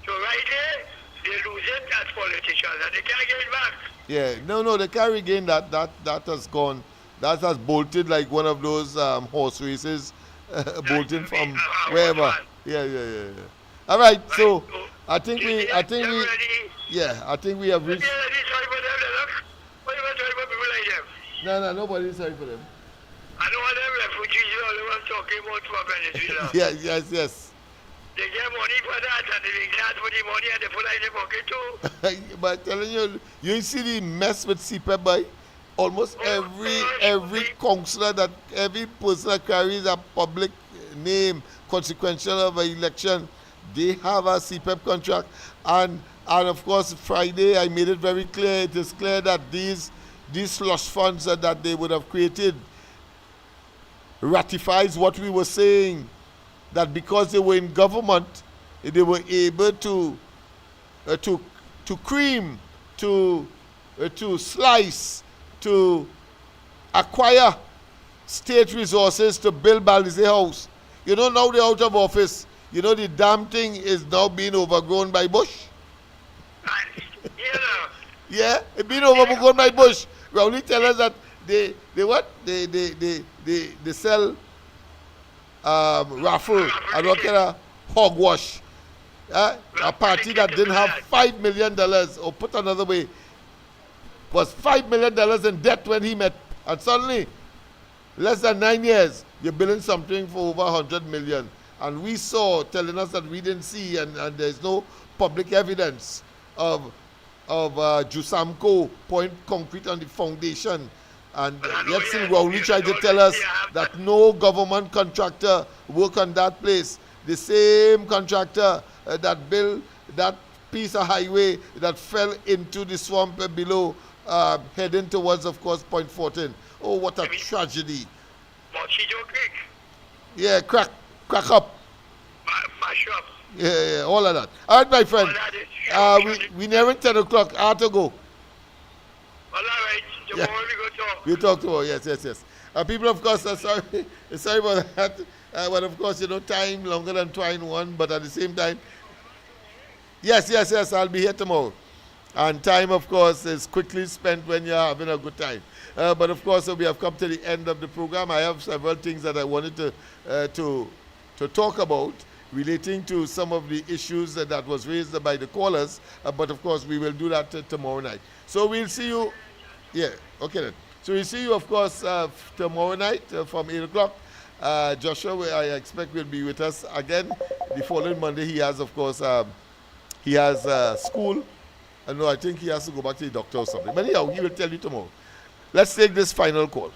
So right there, they lose it as politicians and they can't get it back. Yeah, no, they can't regain that. That has gone. That has bolted like one of those horse races, bolting from wherever. Yeah. All right, so I think we have reached. No, nobody's sorry for them. I know all them refugees all the ones talking about from Venezuela. Yes. They get money for that and they glad for the money and they put it in the pocket too. But telling you see the mess with CPEP by almost every councillor, that every person that carries a public name consequential of an election, they have a CPEP contract. And of course Friday I made it very clear, it is clear that these slush funds that they would have created ratifies what we were saying, that because they were in government, they were able to cream, to slice, to acquire state resources to build Balizé House. You know, now they're out of office. You know, the damn thing is now being overgrown by bush. Yeah, it's being overgrown by bush. Rowley tell us that they sell raffle and what kind of hogwash. A party that didn't have $5 million, or put another way, was $5 million in debt when he met, and suddenly, less than 9 years, you're building something for over 100 million. And we saw, telling us that we didn't see, and there's no public evidence of Jusamco point concrete on the foundation. And yet still Rowley tried to tell us that no government contractor work on that place. The same contractor that built that piece of highway that fell into the swamp below, heading towards, of course, Point 14. Oh, what a tragedy. Yeah, crack up. Mash up. Yeah, all of that. All right, my friend. We nearing 10 o'clock. I have to go. All right. Tomorrow we go talk. We talk tomorrow. Yes. People, of course, are sorry about that. But of course, time longer than twine one. But at the same time, yes. I'll be here tomorrow. And time, of course, is quickly spent when you're having a good time. But of course, we have come to the end of the program. I have several things that I wanted to talk about relating to some of the issues that was raised by the callers. But of course, we will do that tomorrow night. So we'll see you. Yeah, okay then. So we'll see you, of course, tomorrow night from 8 o'clock. Joshua, I expect, will be with us again. The following Monday, he has, of course, he has school. No, I think he has to go back to the doctor or something. But anyhow, he will tell you tomorrow. Let's take this final call.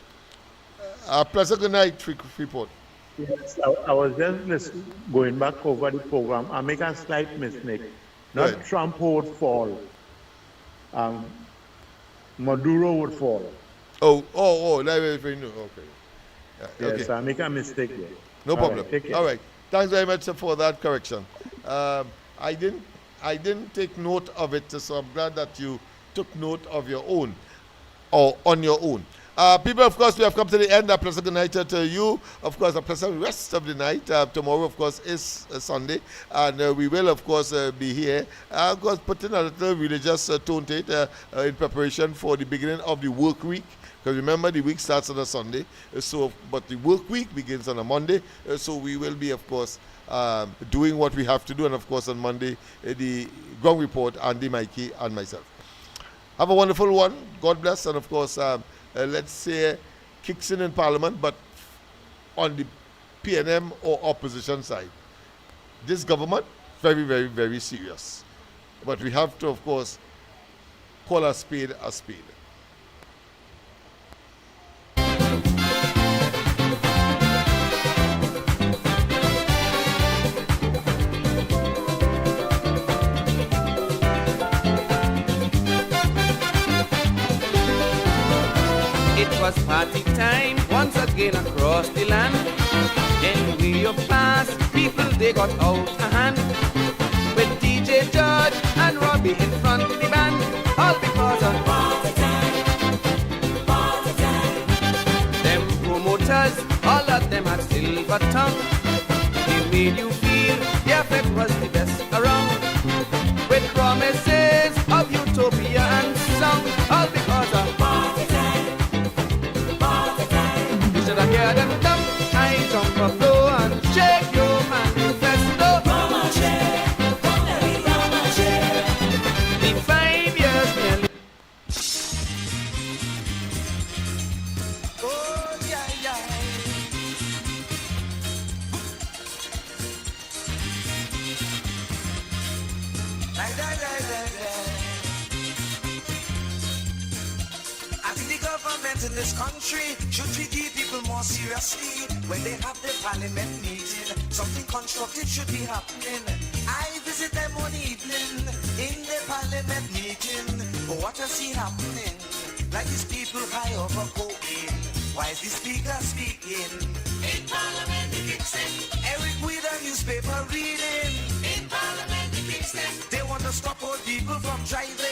Pleasant good night, Freeport. Yes, I was just going back over the program. I make a slight mistake. Not right. Trump would fall. Maduro would fall. Oh, okay. Yes, I make a mistake there. No problem. All right. Thanks very much for that correction. I didn't take note of it, so I'm glad that you took note of your own, or on your own. People, of course, we have come to the end. A pleasant good night to you. Of course, a pleasant rest of the night. Tomorrow, of course, is Sunday, and we will, of course, be here. Of course, putting a little religious tone to it in preparation for the beginning of the work week. Because remember, the week starts on a Sunday, but the work week begins on a Monday. So we will be, of course, doing what we have to do, and of course, on Monday, the ground report, Andy, Mikey, and myself. Have a wonderful one. God bless, and of course, let's say, kicks in Parliament, but on the PNM or opposition side. This government very, very, very serious. But we have to, of course, call a spade a spade. It was party time once again across the land. In way of pass, people they got out of hand. With DJ George and Robbie in front of the band, all because of party time, party time. Them promoters, all of them had silver tongue. They made you feel the effect was the best around. With promises of utopia and song, all because of party time. Should I hear them dump? I jump up low and shake your manifesto. Mama shake, come let me mama shake. The 5 years nearly. Oh, yeah, yeah. I think the government in this country should treat the people more seriously. When they have their parliament meeting, something constructive should be happening. I visit them one evening in the parliament meeting. What I see happening? Like these people high over cocaine. Why is the speaker speaking? In parliament he kicks them. Eric with a newspaper reading. In parliament he kicks them. They want to stop old people from driving.